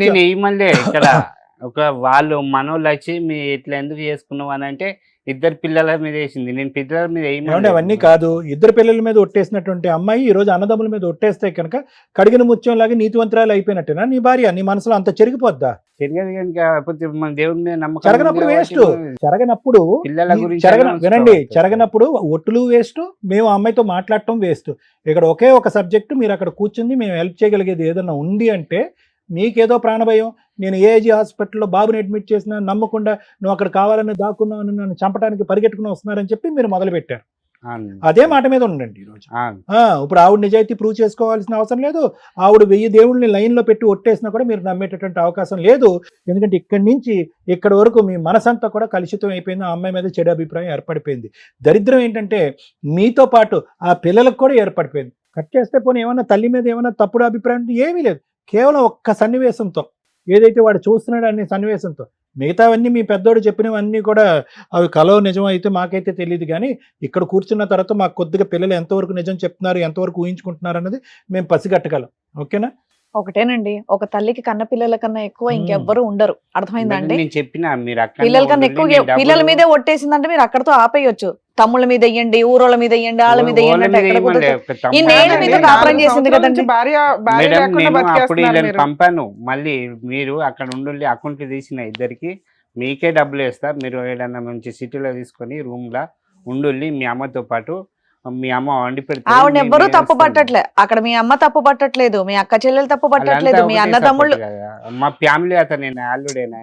నేను వేయమలే ఇక్కడ ఒక వాళ్ళు మనోళ్ళు వచ్చి మీ ఇట్లా ఎందుకు చేసుకున్నావు అని అంటే ఇద్దరు పిల్లల మీద వేసింది. నేను పిల్లల మీద ఏమంటే అవన్నీ కాదు, ఇద్దరు పిల్లల మీద ఒట్టేసినటువంటి అమ్మాయి ఈ రోజు అన్నదమ్ముల మీద ఒట్టేస్తే కనుక కడిగిన ముత్యం లాగా నీతివంతరాలు అయిపోయినట్టేనా నీ భార్య? నీ మనసులో అంత చెరిగిపోద్దా? తిరగదు కనుక మన దేవుడి మీద నమ్మకం చెరగనప్పుడు ఉంది వేస్ట్. కాబట్టి చెరగనప్పుడు పిల్లల గురించి వినండి, చెరగనప్పుడు ఒట్టులు వేస్ట్, మేము ఆ అమ్మాయితో మాట్లాడటం వేస్ట్. ఇక్కడ ఒకే ఒక సబ్జెక్టు, మీరు అక్కడ కూర్చుంది మేము హెల్ప్ చేయగలిగేది ఏదైనా ఉంది అంటే మీకేదో ప్రాణభయం, నేను ఏజీ హాస్పిటల్లో బాబుని అడ్మిట్ చేసినా నమ్మకుండా నువ్వు అక్కడ కావాలని దాక్కున్నావు, నన్ను చంపడానికి పరిగెట్టుకుని వస్తున్నారని చెప్పి మీరు మొదలుపెట్టారు. అదే మాట మీద ఉండండి ఈరోజు. ఇప్పుడు ఆవిడ నిజాయితీ ప్రూవ్ చేసుకోవాల్సిన అవసరం లేదు. ఆవిడ 1000 దేవుళ్ళని లైన్లో పెట్టి ఒట్టేసినా కూడా మీరు నమ్మేటటువంటి అవకాశం లేదు. ఎందుకంటే ఇక్కడి నుంచి ఇక్కడి వరకు మీ మనసంతా కూడా కలుషితం అయిపోయింది. ఆ అమ్మాయి మీద చెడు అభిప్రాయం ఏర్పడిపోయింది. దరిద్రం ఏంటంటే మీతో పాటు ఆ పిల్లలకు కూడా ఏర్పడిపోయింది. కట్ చేస్తే పోనీ ఏమన్నా తల్లి మీద ఏమన్నా తప్పుడు అభిప్రాయం ఏమీ లేదు. కేవలం ఒక్క సన్నివేశంతో, ఏదైతే వాడు చూస్తున్నాడు అనే సన్నివేశంతో, మిగతావన్నీ మీ పెద్దోడు చెప్పినవన్నీ కూడా అవి కలో నిజం అయితే మాకైతే తెలియదు. కానీ ఇక్కడ కూర్చున్న తర్వాత మాకు కొద్దిగా పిల్లలు ఎంతవరకు నిజం చెప్తున్నారు, ఎంతవరకు ఊహించుకుంటున్నారు అన్నది మేము పసిగట్టగలం. ఓకేనా? ఒకటేనండి, ఒక తల్లికి కన్న పిల్లల కన్నా ఎక్కువ ఇంకెవ్వరు ఉండరు. అర్థమైందండి? నేను చెప్పిన మీరు అక్కడ పిల్లల కన్నా ఎక్కువ పిల్లల మీదే ఒట్టేసిందంటే మీరు అక్కడతో ఆపేయొచ్చు. తమ్ముళ్ళ మీద వెయ్యండి, ఊరోళ్ళ మీద వెయ్యండి, వాళ్ళ మీద వెయ్యండి అంటే ఎక్కడ కుదురుతుంది? ఈ నేను మీతో కాపురం చేసింది కదండి. అప్పుడు వీళ్ళని పంపాను. మళ్ళీ మీరు అక్కడ ఉండి అకౌంట్ తీసిన ఇద్దరికి మీకే డబ్బులు వేస్తారు. మీరు ఏదైనా మంచి సిటీలో తీసుకొని రూమ్ లా ఉండి మీ అమ్మతో పాటు మీ అమ్మ వండి పెడితే ఆవిడ ఎవ్వరూ తప్పు పట్టట్లే. అక్కడ మీ అమ్మ తప్పు పట్టట్లేదు, మీ అక్క చెల్లెలు తప్పు పట్టట్లేదు, మీ అన్న తమ్ముళ్ళు. మా ఫ్యామిలీ అతను నేను అల్లుడేనా?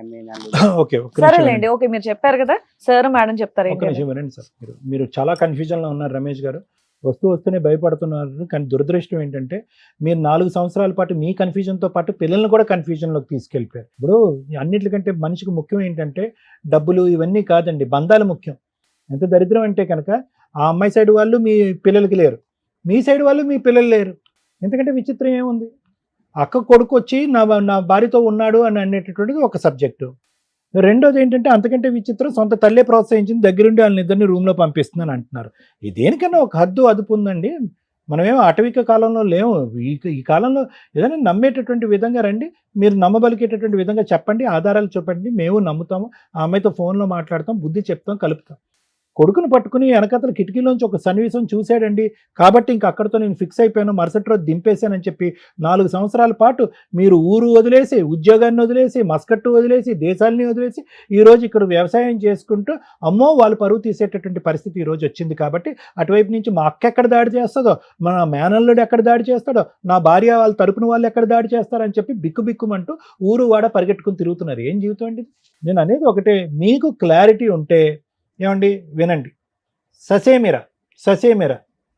సరేలేండి, ఓకే మీరు చెప్పారు కదా సార్, మేడం చెప్తారు. వినండి సార్, మీరు చాలా కన్ఫ్యూజన్ లో ఉన్నారు రమేష్ గారు. వస్తూనే భయపడుతున్నారు. కానీ దురదృష్టం ఏంటంటే మీరు 4 సంవత్సరాల పాటు మీ కన్ఫ్యూజన్తో పాటు పిల్లల్ని కూడా కన్ఫ్యూజన్లోకి తీసుకెళ్ళిపోయారు. ఇప్పుడు అన్నిటికంటే మనిషికి ముఖ్యం ఏంటంటే డబ్బులు ఇవన్నీ కాదండి, బంధాలు ముఖ్యం. ఎంత దరిద్రం అంటే కనుక ఆ అమ్మాయి సైడ్ వాళ్ళు మీ పిల్లలకి లేరు, మీ సైడ్ వాళ్ళు మీ పిల్లలు లేరు. ఎందుకంటే విచిత్రం ఏముంది? అక్క కొడుకు వచ్చి నా భార్యతో ఉన్నాడు అని అనేటటువంటిది ఒక సబ్జెక్టు. రెండోది ఏంటంటే అంతకంటే విచిత్రం, సొంత తల్లే ప్రోత్సహించింది, దగ్గరుండి వాళ్ళని ఇద్దరిని రూమ్లో పంపిస్తుందని అంటున్నారు. దేనికన్నా ఒక హద్దు అదుపు ఉందండి. మనమేమో అటవిక కాలంలో లేవు. ఈ కాలంలో ఏదైనా నమ్మేటటువంటి విధంగా రండి, మీరు నమ్మబలికేటటువంటి విధంగా చెప్పండి, ఆధారాలు చెప్పండి, మేము నమ్ముతాము. ఆ అమ్మాయితో ఫోన్లో మాట్లాడతాం, బుద్ధి చెప్తాం, కలుపుతాం. కొడుకును పట్టుకుని వెనకతల కిటికీలోంచి ఒక సన్నివేశం చూశాడండి కాబట్టి ఇంక అక్కడితో నేను ఫిక్స్ అయిపోయాను, మరుసటి రోజు దింపేశానని చెప్పి 4 సంవత్సరాల పాటు మీరు ఊరు వదిలేసి, ఉద్యోగాన్ని వదిలేసి, మస్కట్టు వదిలేసి, దేశాలని వదిలేసి ఈరోజు ఇక్కడ వ్యవసాయం చేసుకుంటూ అమ్మో వాళ్ళు పరువు తీసేటటువంటి పరిస్థితి ఈరోజు వచ్చింది. కాబట్టి అటువైపు నుంచి మా అక్క ఎక్కడ దాడి చేస్తుందో, మన మేనల్లుడు ఎక్కడ దాడి చేస్తాడో, నా భార్య వాళ్ళ తరపున వాళ్ళు ఎక్కడ దాడి చేస్తారని చెప్పి బిక్కుబిక్కుమంటూ ఊరు వాడ పరిగెట్టుకుని తిరుగుతున్నారు. ఏం జీవితం అండి? నేను అనేది ఒకటే, మీకు క్లారిటీ ఉంటే ఏమండి వినండి, ససేమిరా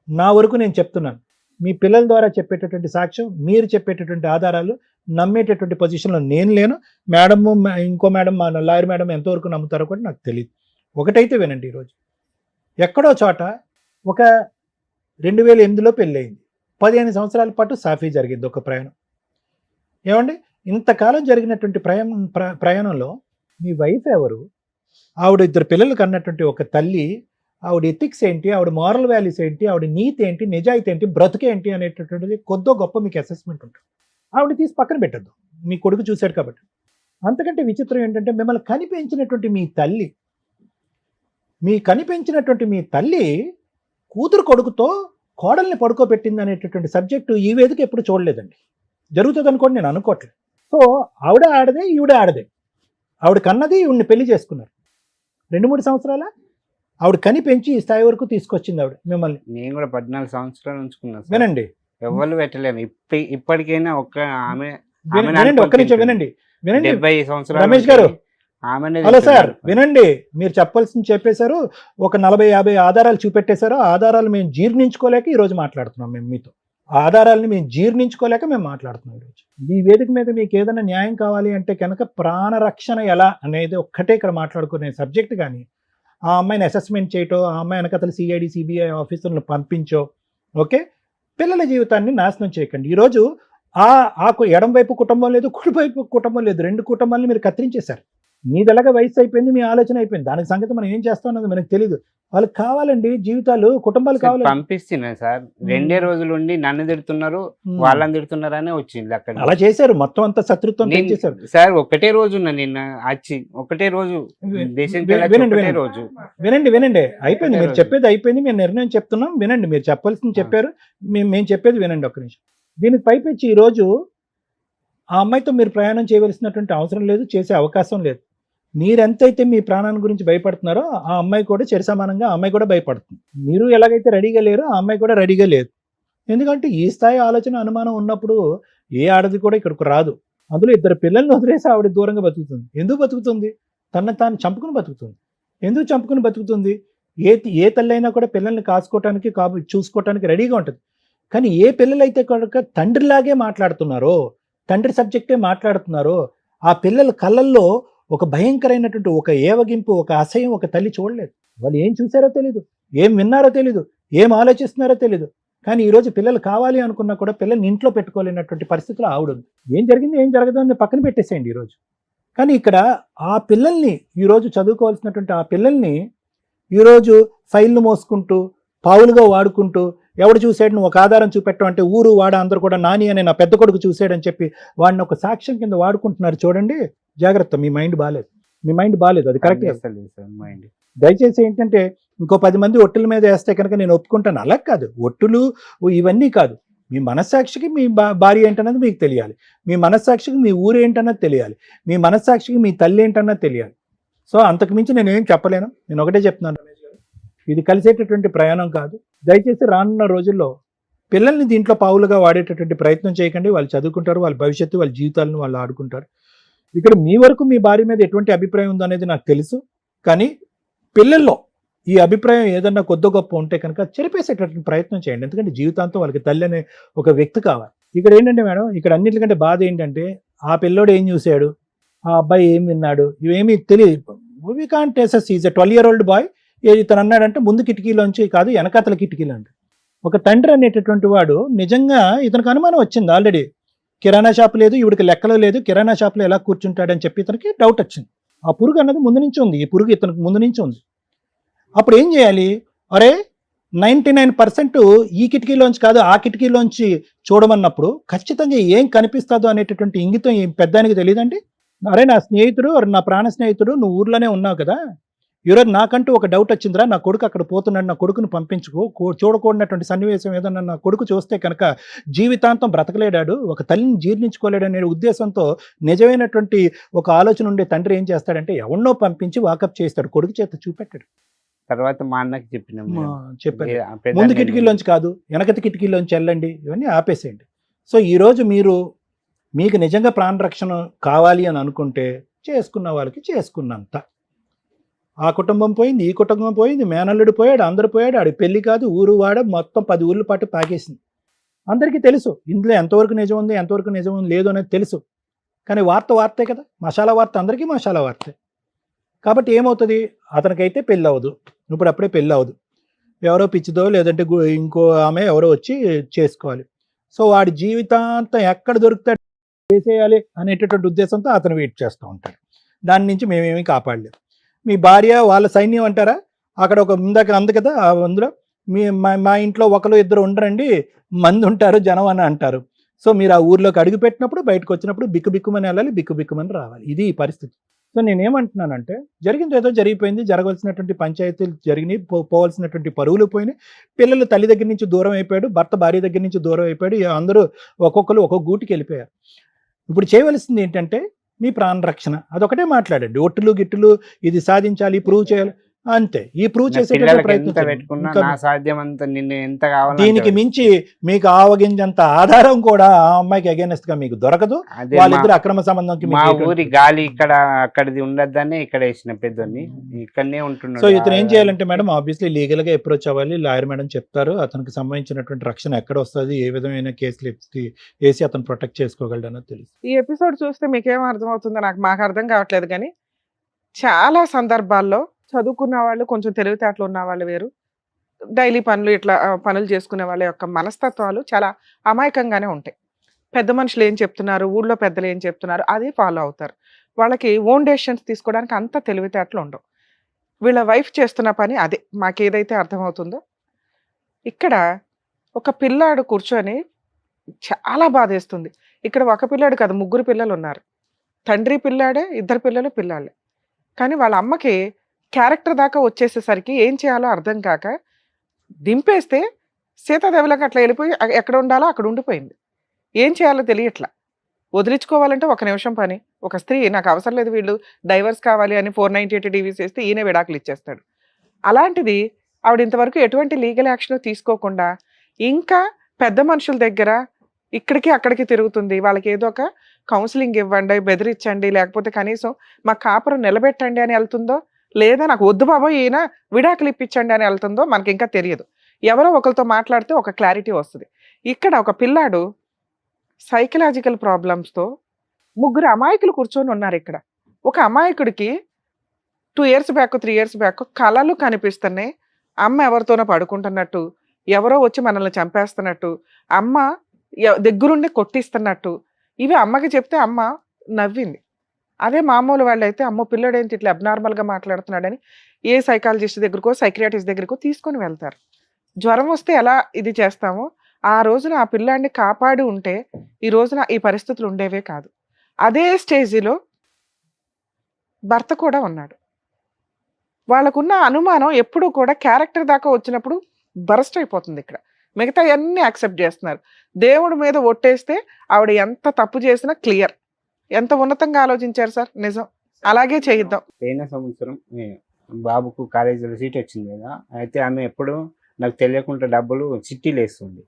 నా వరకు నేను చెప్తున్నాను. మీ పిల్లల ద్వారా చెప్పేటటువంటి సాక్ష్యం, మీరు చెప్పేటటువంటి ఆధారాలు నమ్మేటటువంటి పొజిషన్లో నేను లేను. మేడము ఇంకో మేడం, మా లాయర్ మేడం ఎంతవరకు నమ్ముతారో కూడా నాకు తెలియదు. ఒకటైతే వినండి, ఈరోజు ఎక్కడో చోట ఒక 2008లో పెళ్ళయింది, 15 సంవత్సరాల పాటు సాఫీ జరిగింది ఒక ప్రయాణం. ఏమండి ఇంతకాలం జరిగినటువంటి ప్రయాణంలో మీ వైఫ్ ఎవరు, ఆవిడ 2 పిల్లలు కన్నటువంటి ఒక తల్లి, ఆవిడ ఎథిక్స్ ఏంటి, ఆవిడ మారల్ వాల్యూస్ ఏంటి, ఆవిడ నీతి ఏంటి, నిజాయితీ ఏంటి, బ్రతుకేంటి అనేటటువంటిది కొద్దో గొప్ప మీకు అసెస్మెంట్ ఉంటుంది. ఆవిడ తీసి పక్కన పెట్టద్దు, మీ కొడుకు చూశాడు కాబట్టి. అంతకంటే విచిత్రం ఏంటంటే మిమ్మల్ని కనిపించినటువంటి మీ తల్లి కూతురు కొడుకుతో కోడల్ని పడుకోబెట్టింది అనేటటువంటి సబ్జెక్టు ఈ వేదిక ఎప్పుడు చూడలేదండి. జరుగుతుంది అనుకోండి, నేను అనుకోవట్లేదు. సో ఆవిడ ఆడదే, ఈవిడ ఆడదే. ఆవిడ కన్నది, ఈవిడిని పెళ్లి చేసుకున్నారు. 2-3 సంవత్సరాల ఆవిడ కని పెంచి ఈ స్థాయి వరకు తీసుకొచ్చింది ఆవిడ మిమ్మల్ని. నేను కూడా 14 సంవత్సరాలు ఉంచుకున్నాను. వినండి, ఎవరు పెట్టలేను. ఇప్పటికైనా ఆమె ఒక్క నిమిషం వినండి. 70 సంవత్సరాలు రమేష్ గారు, హలో సార్, వినండి. మీరు చెప్పాల్సింది చెప్పేశారు, ఒక 40-50 ఆధారాలు చూపెట్టేశారు. ఆధారాలు మేము జీర్ణించుకోలేక ఈరోజు మాట్లాడుతున్నాం. మేము మీతో ఆధారాలని మేము జీర్ణించుకోలేక మేము మాట్లాడుతున్నాం ఈరోజు. ఈ వేదిక మీద మీకు ఏదైనా న్యాయం కావాలి అంటే కనుక ప్రాణరక్షణ ఎలా అనేది ఒక్కటే ఇక్కడ మాట్లాడుకునే సబ్జెక్ట్. కానీ ఆ అమ్మాయిని అసెస్మెంట్ చేయటో, ఆ అమ్మాయి వెనకతలు CID CBI ఆఫీసర్లను పంపించో, ఓకే, పిల్లల జీవితాన్ని నాశనం చేయకండి. ఈరోజు ఆ ఎడం వైపు కుటుంబం లేదు, కుడి వైపు కుటుంబం లేదు, 2 కుటుంబాలను మీరు కత్తిరించేశారు. మీదలాగా వయసు అయిపోయింది, మీ ఆలోచన అయిపోయింది, దానికి సంగతి మనం ఏం చేస్తాం అన్నది మనకు తెలియదు. వాళ్ళకి కావాలండి జీవితాలు, కుటుంబాలు కావాలి. పంపిస్తున్నా సార్, 2 రోజులు ఉండి నన్ను తిడుతున్నారు, వాళ్ళని తిడుతున్నారనే వచ్చింది అక్కడ. అలా చేశారు, మొత్తం అంతా శత్రుత్వం చేశారు సార్. ఒకటే రోజు ఉన్నా నిన్న వచ్చి, ఒకటే రోజు దేశం రోజు. వినండి అయిపోయింది, మీరు చెప్పేది అయిపోయింది, మేము నిర్ణయం చెప్తున్నాం, వినండి. మీరు చెప్పాల్సింది చెప్పారు, మేము చెప్పేది వినండి ఒక్క నిమిషం. దీనికి పైపెచ్చి ఈ రోజు ఆ అమ్మాయితో మీరు ప్రయాణం చేయవలసినటువంటి అవసరం లేదు, చేసే అవకాశం లేదు. మీరెంతైతే మీ ప్రాణాన్ని గురించి భయపడుతున్నారో ఆ అమ్మాయి కూడా సమానంగా ఆ అమ్మాయి కూడా భయపడుతుంది. మీరు ఎలాగైతే రెడీగా లేరో ఆ అమ్మాయి కూడా రెడీగా లేదు. ఎందుకంటే ఈ స్థాయి ఆలోచన, అనుమానం ఉన్నప్పుడు ఏ ఆడది కూడా ఇక్కడికి రాదు. అందులో 2 పిల్లల్ని వదిలేసి ఆవిడ దూరంగా బతుకుతుంది. ఎందుకు బతుకుతుంది? తనను తాను చంపుకుని బతుకుతుంది. ఎందుకు చంపుకుని బతుకుతుంది? ఏ తల్లైనా కూడా పిల్లల్ని కాసుకోవటానికి చూసుకోవటానికి రెడీగా ఉంటుంది. కానీ ఏ పిల్లలైతే కనుక తండ్రిలాగే మాట్లాడుతున్నారో, తండ్రి సబ్జెక్టే మాట్లాడుతున్నారో, ఆ పిల్లల కళ్ళల్లో ఒక భయంకరమైనటువంటి ఒక ఏవగింపు, ఒక అసహ్యం ఒక తల్లి చూడలేదు. వాళ్ళు ఏం చూసారో తెలీదు, ఏం విన్నారో తెలీదు, ఏం ఆలోచిస్తున్నారో తెలీదు. కానీ ఈరోజు పిల్లలు కావాలి అనుకున్నా కూడా పిల్లల్ని ఇంట్లో పెట్టుకోలేనటువంటి పరిస్థితులు ఆవిడ. ఏం జరిగింది ఏం జరగదు అని పక్కన పెట్టేసేయండి ఈరోజు. కానీ ఇక్కడ ఆ పిల్లల్ని, ఈరోజు చదువుకోవాల్సినటువంటి ఆ పిల్లల్ని ఈరోజు ఫైల్ను మోసుకుంటూ, పావులుగా వాడుకుంటూ, ఎవడు చూసాడు నువ్వు ఒక ఆధారం చూపెట్టమంటే ఊరు వాడ అందరూ కూడా నాని అనే నా పెద్ద కొడుకు చూసాడని చెప్పి వాడిని ఒక సాక్ష్యం కింద వాడుకుంటున్నారు. చూడండి, జాగ్రత్త, మీ మైండ్ బాగాలేదు, అది కరెక్ట్. దయచేసి ఏంటంటే ఇంకో 10 మంది ఒట్టుల మీద వేస్తే కనుక నేను ఒప్పుకుంటాను. అలా కాదు, ఒట్టులు ఇవన్నీ కాదు. మీ మనస్సాక్షికి మీ భార్య ఏంటన్నది మీకు తెలియాలి, మీ మనస్సాక్షికి మీ ఊరు ఏంటన్నది తెలియాలి, మీ మనస్సాక్షికి మీ తల్లి ఏంటన్నది తెలియాలి. సో అంతకు మించి నేను ఏం చెప్పలేను. నేను ఒకటే చెప్తున్నాను, ఇది కలిసేటటువంటి ప్రయాణం కాదు. దయచేసి రానున్న రోజుల్లో పిల్లల్ని దీంట్లో పావులుగా వాడేటటువంటి ప్రయత్నం చేయకండి. వాళ్ళు చదువుకుంటారు, వాళ్ళ భవిష్యత్తు, వాళ్ళ జీవితాలను వాళ్ళు ఆడుకుంటారు. ఇక్కడ మీ వరకు మీ భార్య మీద ఎటువంటి అభిప్రాయం ఉందో అనేది నాకు తెలుసు. కానీ పిల్లల్లో ఈ అభిప్రాయం ఏదన్నా కొద్ది గొప్ప ఉంటే కనుక చెరిపేసేటటువంటి ప్రయత్నం చేయండి. ఎందుకంటే జీవితాంతం వాళ్ళకి తల్లి అనే ఒక వ్యక్తి కావాలి. ఇక్కడ ఏంటంటే మేడం, ఇక్కడ అన్నిటికంటే బాధ ఏంటంటే ఆ పిల్లోడు ఏం చూశాడు, ఆ అబ్బాయి ఏం విన్నాడు, ఇవేమీ తెలియదు. We can't assess. Is a 12-year-old boy. ఇతను అన్నాడంటే ముందు కిటికీలోంచి కాదు, వెనకాతల కిటికీలు అంట. ఒక తండ్రి అనేటటువంటి వాడు నిజంగా ఇతనికి అనుమానం వచ్చింది. ఆల్రెడీ కిరాణా షాప్ లేదు, ఈవిడికి లెక్కలో లేదు, కిరాణా షాప్లో ఎలా కూర్చుంటాడని చెప్పి ఇతనికి డౌట్ వచ్చింది. ఆ పురుగు అన్నది ముందు నుంచి ఉంది, ఈ పురుగు ఇతనికి ముందు నుంచి ఉంది. అప్పుడు ఏం చేయాలి? అరే 99% ఈ కిటికీలోంచి కాదు ఆ కిటికీలోంచి చూడమన్నప్పుడు ఖచ్చితంగా ఏం కనిపిస్తుందో అనేటటువంటి ఇంగితం ఈ పెద్దానికి తెలియదండి. అరే నా స్నేహితుడు, నా ప్రాణ స్నేహితుడు, నువ్వు ఊర్లోనే ఉన్నావు కదా, ఈరోజు నాకంటూ ఒక డౌట్ వచ్చిందిరా, నా కొడుకు అక్కడ పోతున్నాడు, నా కొడుకును పంపించుకో, చూడకూడనటువంటి సన్నివేశం ఏదన్నా నా కొడుకు చూస్తే కనుక జీవితాంతం బ్రతకలేడాడు, ఒక తల్లిని జీర్ణించుకోలేడు అనే ఉద్దేశంతో నిజమైనటువంటి ఒక ఆలోచన ఉండే తండ్రి ఏం చేస్తాడంటే ఎవరినో పంపించి వాకప్ చేస్తాడు, కొడుకు చేత చూపెట్టాడు. తర్వాత మా అన్నకి చెప్పారు, ముందు కిటికీలోంచి కాదు వెనకటి కిటికీలోంచి వెళ్ళండి, ఇవన్నీ ఆపేసేయండి. సో ఈరోజు మీకు నిజంగా ప్రాణరక్షణ కావాలి అని అనుకుంటే చేసుకున్న వాళ్ళకి చేసుకున్నంత. ఆ కుటుంబం పోయింది, ఈ కుటుంబం పోయింది, మేనల్లుడు పోయాడు, అందరు పోయాడు, ఆడి పెళ్లి కాదు, ఊరు వాడ మొత్తం 10 ఊర్ల పాటు పాకేసింది. అందరికీ తెలుసు ఇందులో ఎంతవరకు నిజం ఉంది, ఎంతవరకు నిజం లేదు అనేది తెలుసు. కానీ వార్తే కదా, మసాలా వార్త, అందరికీ మసాలా వార్తే. కాబట్టి ఏమవుతుంది, అతనికైతే పెళ్ళి అవ్వదు, ఇప్పుడు అప్పుడే పెళ్ళి అవ్వదు, ఎవరో పిచ్చిదో లేదంటే ఇంకో ఆమె ఎవరో వచ్చి చేసుకోవాలి. సో వాడి జీవితాంతం ఎక్కడ దొరుకుతాడు చేసేయాలి అనేటటువంటి ఉద్దేశంతో అతను వెయిట్ చేస్తూ ఉంటాడు. దాని నుంచి మేమేమీ కాపాడలేము. మీ భార్య వాళ్ళ సైన్యం అంటారా, అక్కడ ఒక ఇందాక అంది కదా, అందులో మా ఇంట్లో 1-2 ఉండరండి, మంది ఉంటారు జనం అని అంటారు. సో మీరు ఆ ఊర్లోకి అడుగు పెట్టినప్పుడు బయటకు వచ్చినప్పుడు బిక్కుబిక్కుమని వెళ్ళాలి, బిక్కుబిక్కుమని రావాలి. ఇది ఈ పరిస్థితి. సో నేనేమంటున్నానంటే జరిగింది ఏదో జరిగిపోయింది, జరగాల్సినటువంటి పంచాయతీలు జరిగినాయి, పోవాల్సినటువంటి పరువులు పోయినాయి, పిల్లలు తల్లి దగ్గర నుంచి దూరం అయిపోయాడు, భర్త భార్య దగ్గర నుంచి దూరం అయిపోయాడు, అందరూ ఒక్కొక్కరు ఒక్కొక్క గూటికి వెళ్ళిపోయారు. ఇప్పుడు చేయవలసింది ఏంటంటే మీ ప్రాణరక్షణ, అదొకటే మాట్లాడండి. ఒట్టులు గిట్టులు ఇది సాధించాలి, ప్రూవ్ చేయాలి, అంతే. ఈ ప్రూవ్ చేసే దీనికి మించి మీకు ఆవగింజంత ఆధారం కూడా ఆ అమ్మాయికి అగేనెస్ట్ గా మీకు దొరకదు. వాళ్ళిద్దరు అక్రమ సంబంధం. మా ఊరి గాలి ఇక్కడ అక్కడిది ఉండద్దని ఇక్కడ వేసిన పెద్దోని ఇక్కడనే ఉంటున్నాడు. సో ఇతను ఏం చేయాలంటే మేడం, ఆబ్వియస్లీ లీగల్ గా అప్రోచ్ అవ్వాలి. లాయర్ మేడం చెప్తారు అతనికి సంబంధించినటువంటి రక్షణ ఎక్కడ వస్తుంది, ఏ విధమైన కేసులు వేసి అతను ప్రొటెక్ట్ చేసుకోగలడు అన్నది తెలుసు. ఈ ఎపిసోడ్ చూస్తే మీకేం అర్థం అవుతుందో మాకు అర్థం కావట్లేదు. కానీ చాలా సందర్భాల్లో చదువుకున్న వాళ్ళు, కొంచెం తెలివితేటలు ఉన్న వాళ్ళు వేరు, డైలీ పనులు చేసుకునే వాళ్ళ యొక్క మనస్తత్వాలు చాలా అమాయకంగానే ఉంటాయి. పెద్ద మనుషులు ఏం చెప్తున్నారు, ఊళ్ళో పెద్దలు ఏం చెప్తున్నారు, అది ఫాలో అవుతారు. వాళ్ళకి ఓన్ డెసిషన్స్ తీసుకోవడానికి అంత తెలివితేటలు ఉండవు. వీళ్ళ వైఫ్ చేస్తున్న పని అదే. మాకేదైతే అర్థమవుతుందో ఇక్కడ ఒక పిల్లాడు కూర్చొని చాలా బాధేస్తుంది. ఇక్కడ ఒక పిల్లాడు కాదు, 3 పిల్లలు ఉన్నారు. తండ్రి పిల్లాడే, 2 పిల్లలు పిల్లాళ్ళే. కానీ వాళ్ళ అమ్మకి క్యారెక్టర్ దాకా వచ్చేసేసరికి ఏం చేయాలో అర్థం కాక దింపేస్తే సీతాదేవిలాగా అట్లా వెళ్ళిపోయి ఎక్కడ ఉండాలో అక్కడ ఉండిపోయింది. ఏం చేయాలో తెలియట్లా. వదిలించుకోవాలంటే 1 నిమిషం పని. ఒక స్త్రీ నాకు అవసరం లేదు వీళ్ళు డైవర్స్ కావాలి అని 498 డివిస్ వేస్తే ఈయన విడాకులు ఇచ్చేస్తాడు. అలాంటిది ఆవిడ ఇంతవరకు ఎటువంటి లీగల్ యాక్షన్ తీసుకోకుండా ఇంకా పెద్ద మనుషుల దగ్గర ఇక్కడికి అక్కడికి తిరుగుతుంది. వాళ్ళకి ఏదో ఒక కౌన్సిలింగ్ ఇవ్వండి, బెదిరించండి, లేకపోతే కనీసం మా కాపురం నిలబెట్టండి అని వెళ్తుందో, లేదా నాకు వద్దు బాబోయ్ ఈయన విడాకులు ఇప్పించండి అని వెళ్తుందో మనకి ఇంకా తెలియదు. ఎవరో ఒకరితో మాట్లాడితే ఒక క్లారిటీ వస్తుంది. ఇక్కడ ఒక పిల్లాడు సైకలాజికల్ ప్రాబ్లమ్స్తో 3 అమాయకులు కూర్చొని ఉన్నారు ఇక్కడ. ఒక అమాయకుడికి 2 ఇయర్స్ బ్యాక్ 3 ఇయర్స్ బ్యాక్ కళలు కనిపిస్తున్నాయి. అమ్మ ఎవరితోనో పడుకుంటున్నట్టు, ఎవరో వచ్చి మనల్ని చంపేస్తున్నట్టు, అమ్మ దగ్గరుండి కొట్టిస్తున్నట్టు. ఇవి అమ్మకి చెప్తే అమ్మ నవ్వింది. అదే మామూలు వాళ్ళైతే అమ్మో పిల్లడేంటి ఇట్లా అబ్నార్మల్గా మాట్లాడుతున్నాడని ఏ సైకాలజిస్ట్ దగ్గరకో సైక్రియాటిస్ట్ దగ్గరకో తీసుకొని వెళ్తారు. జ్వరం వస్తే ఎలా ఇది చేస్తామో ఆ రోజున ఆ పిల్లాడిని కాపాడి ఉంటే ఈ రోజున ఈ పరిస్థితులు ఉండేవే కాదు. అదే స్టేజిలో భర్త కూడా ఉన్నాడు. వాళ్ళకున్న అనుమానం ఎప్పుడూ కూడా క్యారెక్టర్ దాకా వచ్చినప్పుడు బరస్ట్ అయిపోతుంది. ఇక్కడ మిగతా అన్నీ యాక్సెప్ట్ చేస్తున్నారు. దేవుడి మీద ఒట్టేస్తే ఆవిడ ఎంత తప్పు చేసినా క్లియర్. ఎంత ఉన్నతంగా ఆలోచించారు సార్, నిజం. అలాగే చేయిద్దాం. పోయిన సంవత్సరం బాబుకు కాలేజీలో సీట్ వచ్చింది కదా, అయితే ఆమె ఎప్పుడు నాకు తెలియకుండా డబ్బులు చిట్టీలు వేస్తుంది.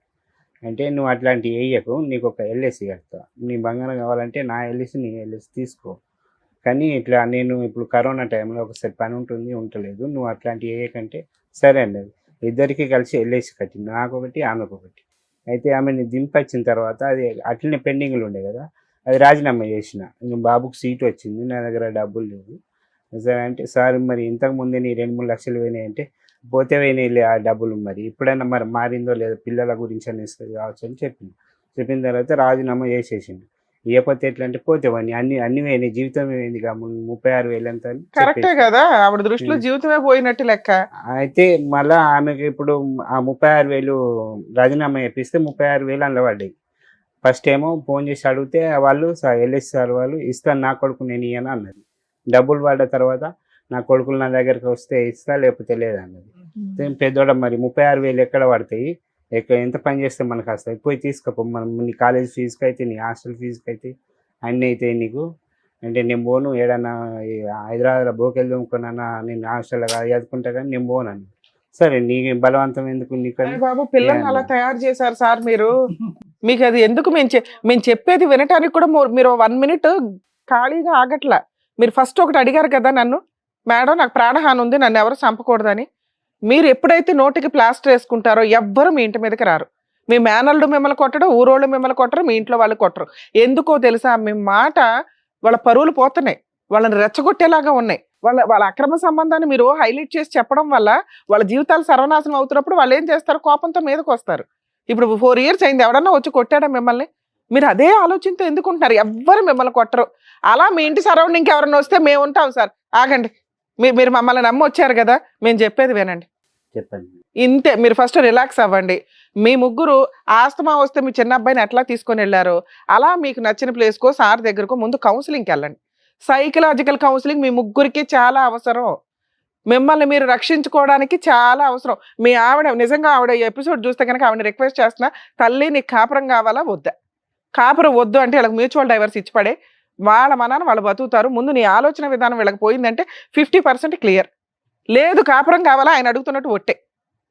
అంటే నువ్వు అట్లాంటివి వేయకు, నీకు ఒక ఎల్ఐసి కడతా, నీ బంగారం కావాలంటే నా ఎల్ఐసి నీ ఎల్ఐసి తీసుకో, కానీ ఇట్లా నేను ఇప్పుడు కరోనా టైంలో ఒకసారి పని ఉంటుంది ఉండలేదు, నువ్వు అట్లాంటివి వేయకంటే సరే అండి. ఇద్దరికి కలిసి ఎల్ఐసి కట్టింది, నాకు ఒకటి ఆమెకు ఒకటి. అయితే ఆమెని దింపొచ్చిన తర్వాత అది అట్లనే పెండింగ్లు ఉండే కదా, అది రాజీనామా చేసిన. బాబుకు సీట్ వచ్చింది, నా దగ్గర డబ్బులు లేవు సరే అంటే, సార్ మరి ఇంతకుముందే నీ 2-3 లక్షలు పోయినాయి అంటే, పోతే పోయినాయి ఆ డబ్బులు, మరి ఇప్పుడైనా మరి మారిందో లేదో పిల్లల గురించి అనేస్తుంది కావచ్చు అని చెప్పిన తర్వాత రాజీనామా చేసేసిండు. ఇవ్వకపోతే ఎట్లా అంటే పోతేవని అన్ని పోయినాయి, జీవితం పోయింది, 36,000 ఎంత అని కరెక్టే కదా, ఆవిడ దృష్టిలో జీవితమే పోయినట్టు లెక్క. అయితే మళ్ళా ఆమెకి ఇప్పుడు ఆ 36,000 రాజీనామా చేపిస్తే 36,000 అందులో పడ్డాయి. ఫస్ట్ ఏమో ఫోన్ చేసి అడిగితే వాళ్ళు ఎల్ఎస్ సార్ వాళ్ళు ఇస్తాను నా కొడుకు నేను ఇయ్యను అన్నది. డబ్బులు పడ్డ తర్వాత నా కొడుకులు నా దగ్గరికి వస్తే ఇస్తా లేకపోతే లేదన్నది. పెద్దోడ మరి 36,000 ఎక్కడ పడతాయి, ఎంత పని చేస్తే మనకు వస్తాయి, పోయి తీసుకపో, మనం నీ కాలేజ్ ఫీజుకి అయితే నీ హాస్టల్ ఫీజుకి అయితే అన్నీ అయితే నీకు అంటే నేను పోను, ఏడన్నా హైదరాబాద్లో బోకెళ్ళి దొంగకున్నా నేను హాస్టల్లో చదువుకుంటా కానీ నేను పోను. సరే నీ బలవంతం ఎందుకు నీకు బాబు, పిల్లల్ని అలా తయారు చేశారు సార్ మీరు. మీకు అది ఎందుకు మేము చెప్పేది వినటానికి కూడా మీరు 1 మినిట్ ఖాళీగా ఆగట్లా. మీరు ఫస్ట్ ఒకటి అడిగారు కదా నన్ను, మేడం నాకు ప్రాణహాని ఉంది, నన్ను ఎవరు చంపకూడదని. మీరు ఎప్పుడైతే నోటికి ప్లాస్టర్ వేసుకుంటారో ఎవ్వరు మీ ఇంటి మీదకి రారు. మీ మేనల్డు మిమ్మల్ని కొట్టడు, ఊరోళ్ళు మిమ్మల్ని కొట్టరు, మీ ఇంట్లో వాళ్ళు కొట్టరు. ఎందుకో తెలుసా, మీ మాట వాళ్ళ పరువులు పోతున్నాయి, వాళ్ళని రెచ్చగొట్టేలాగా ఉన్నాయి. వాళ్ళ అక్రమ సంబంధాన్ని మీరు హైలైట్ చేసి చెప్పడం వల్ల వాళ్ళ జీవితాలు సర్వనాశనం అవుతున్నప్పుడు వాళ్ళు ఏం చేస్తారు, కోపంతో మీదకి వస్తారు. ఇప్పుడు 4 ఇయర్స్ అయింది, ఎవడన్నా వచ్చి కొట్టాడా మిమ్మల్ని? మీరు అదే ఆలోచనతో ఎందుకుంటున్నారు? ఎవ్వరు మిమ్మల్ని కొట్టరు. అలా మీ ఇంటి సరౌండింగ్కి ఎవరన్నా వస్తే మేము ఉంటాం సార్. ఆగండి, మీరు మమ్మల్ని నమ్మి వచ్చారు కదా, మేము చెప్పేది వినండి. చెప్పండి. ఇంతే, మీరు ఫస్ట్ రిలాక్స్ అవ్వండి. మీ ముగ్గురు ఆస్తమా వస్తే మీ చిన్న అబ్బాయిని ఎట్లా తీసుకొని వెళ్ళారో అలా మీకు నచ్చిన ప్లేస్కో సార్ దగ్గరకో ముందు కౌన్సిలింగ్కి వెళ్ళండి. సైకలాజికల్ కౌన్సిలింగ్ మీ ముగ్గురికి చాలా అవసరం. మిమ్మల్ని మీరు రక్షించుకోవడానికి చాలా అవసరం. మీ ఆవిడ నిజంగా ఆవిడ ఎపిసోడ్ చూస్తే కనుక ఆవిడ రిక్వెస్ట్ చేస్తున్నా, తల్లి నీకు కాపురం కావాలా వద్దా? కాపురం వద్దు అంటే వీళ్ళకి మ్యూచువల్ డైవర్స్ ఇచ్చిపడే, వాళ్ళ మనాన్ని వాళ్ళు బతుకుతారు. ముందు నీ ఆలోచన విధానం వీళ్ళకి పోయిందంటే 50% క్లియర్. లేదు కాపురం కావాలా ఆయన అడుగుతున్నట్టు ఒట్టే.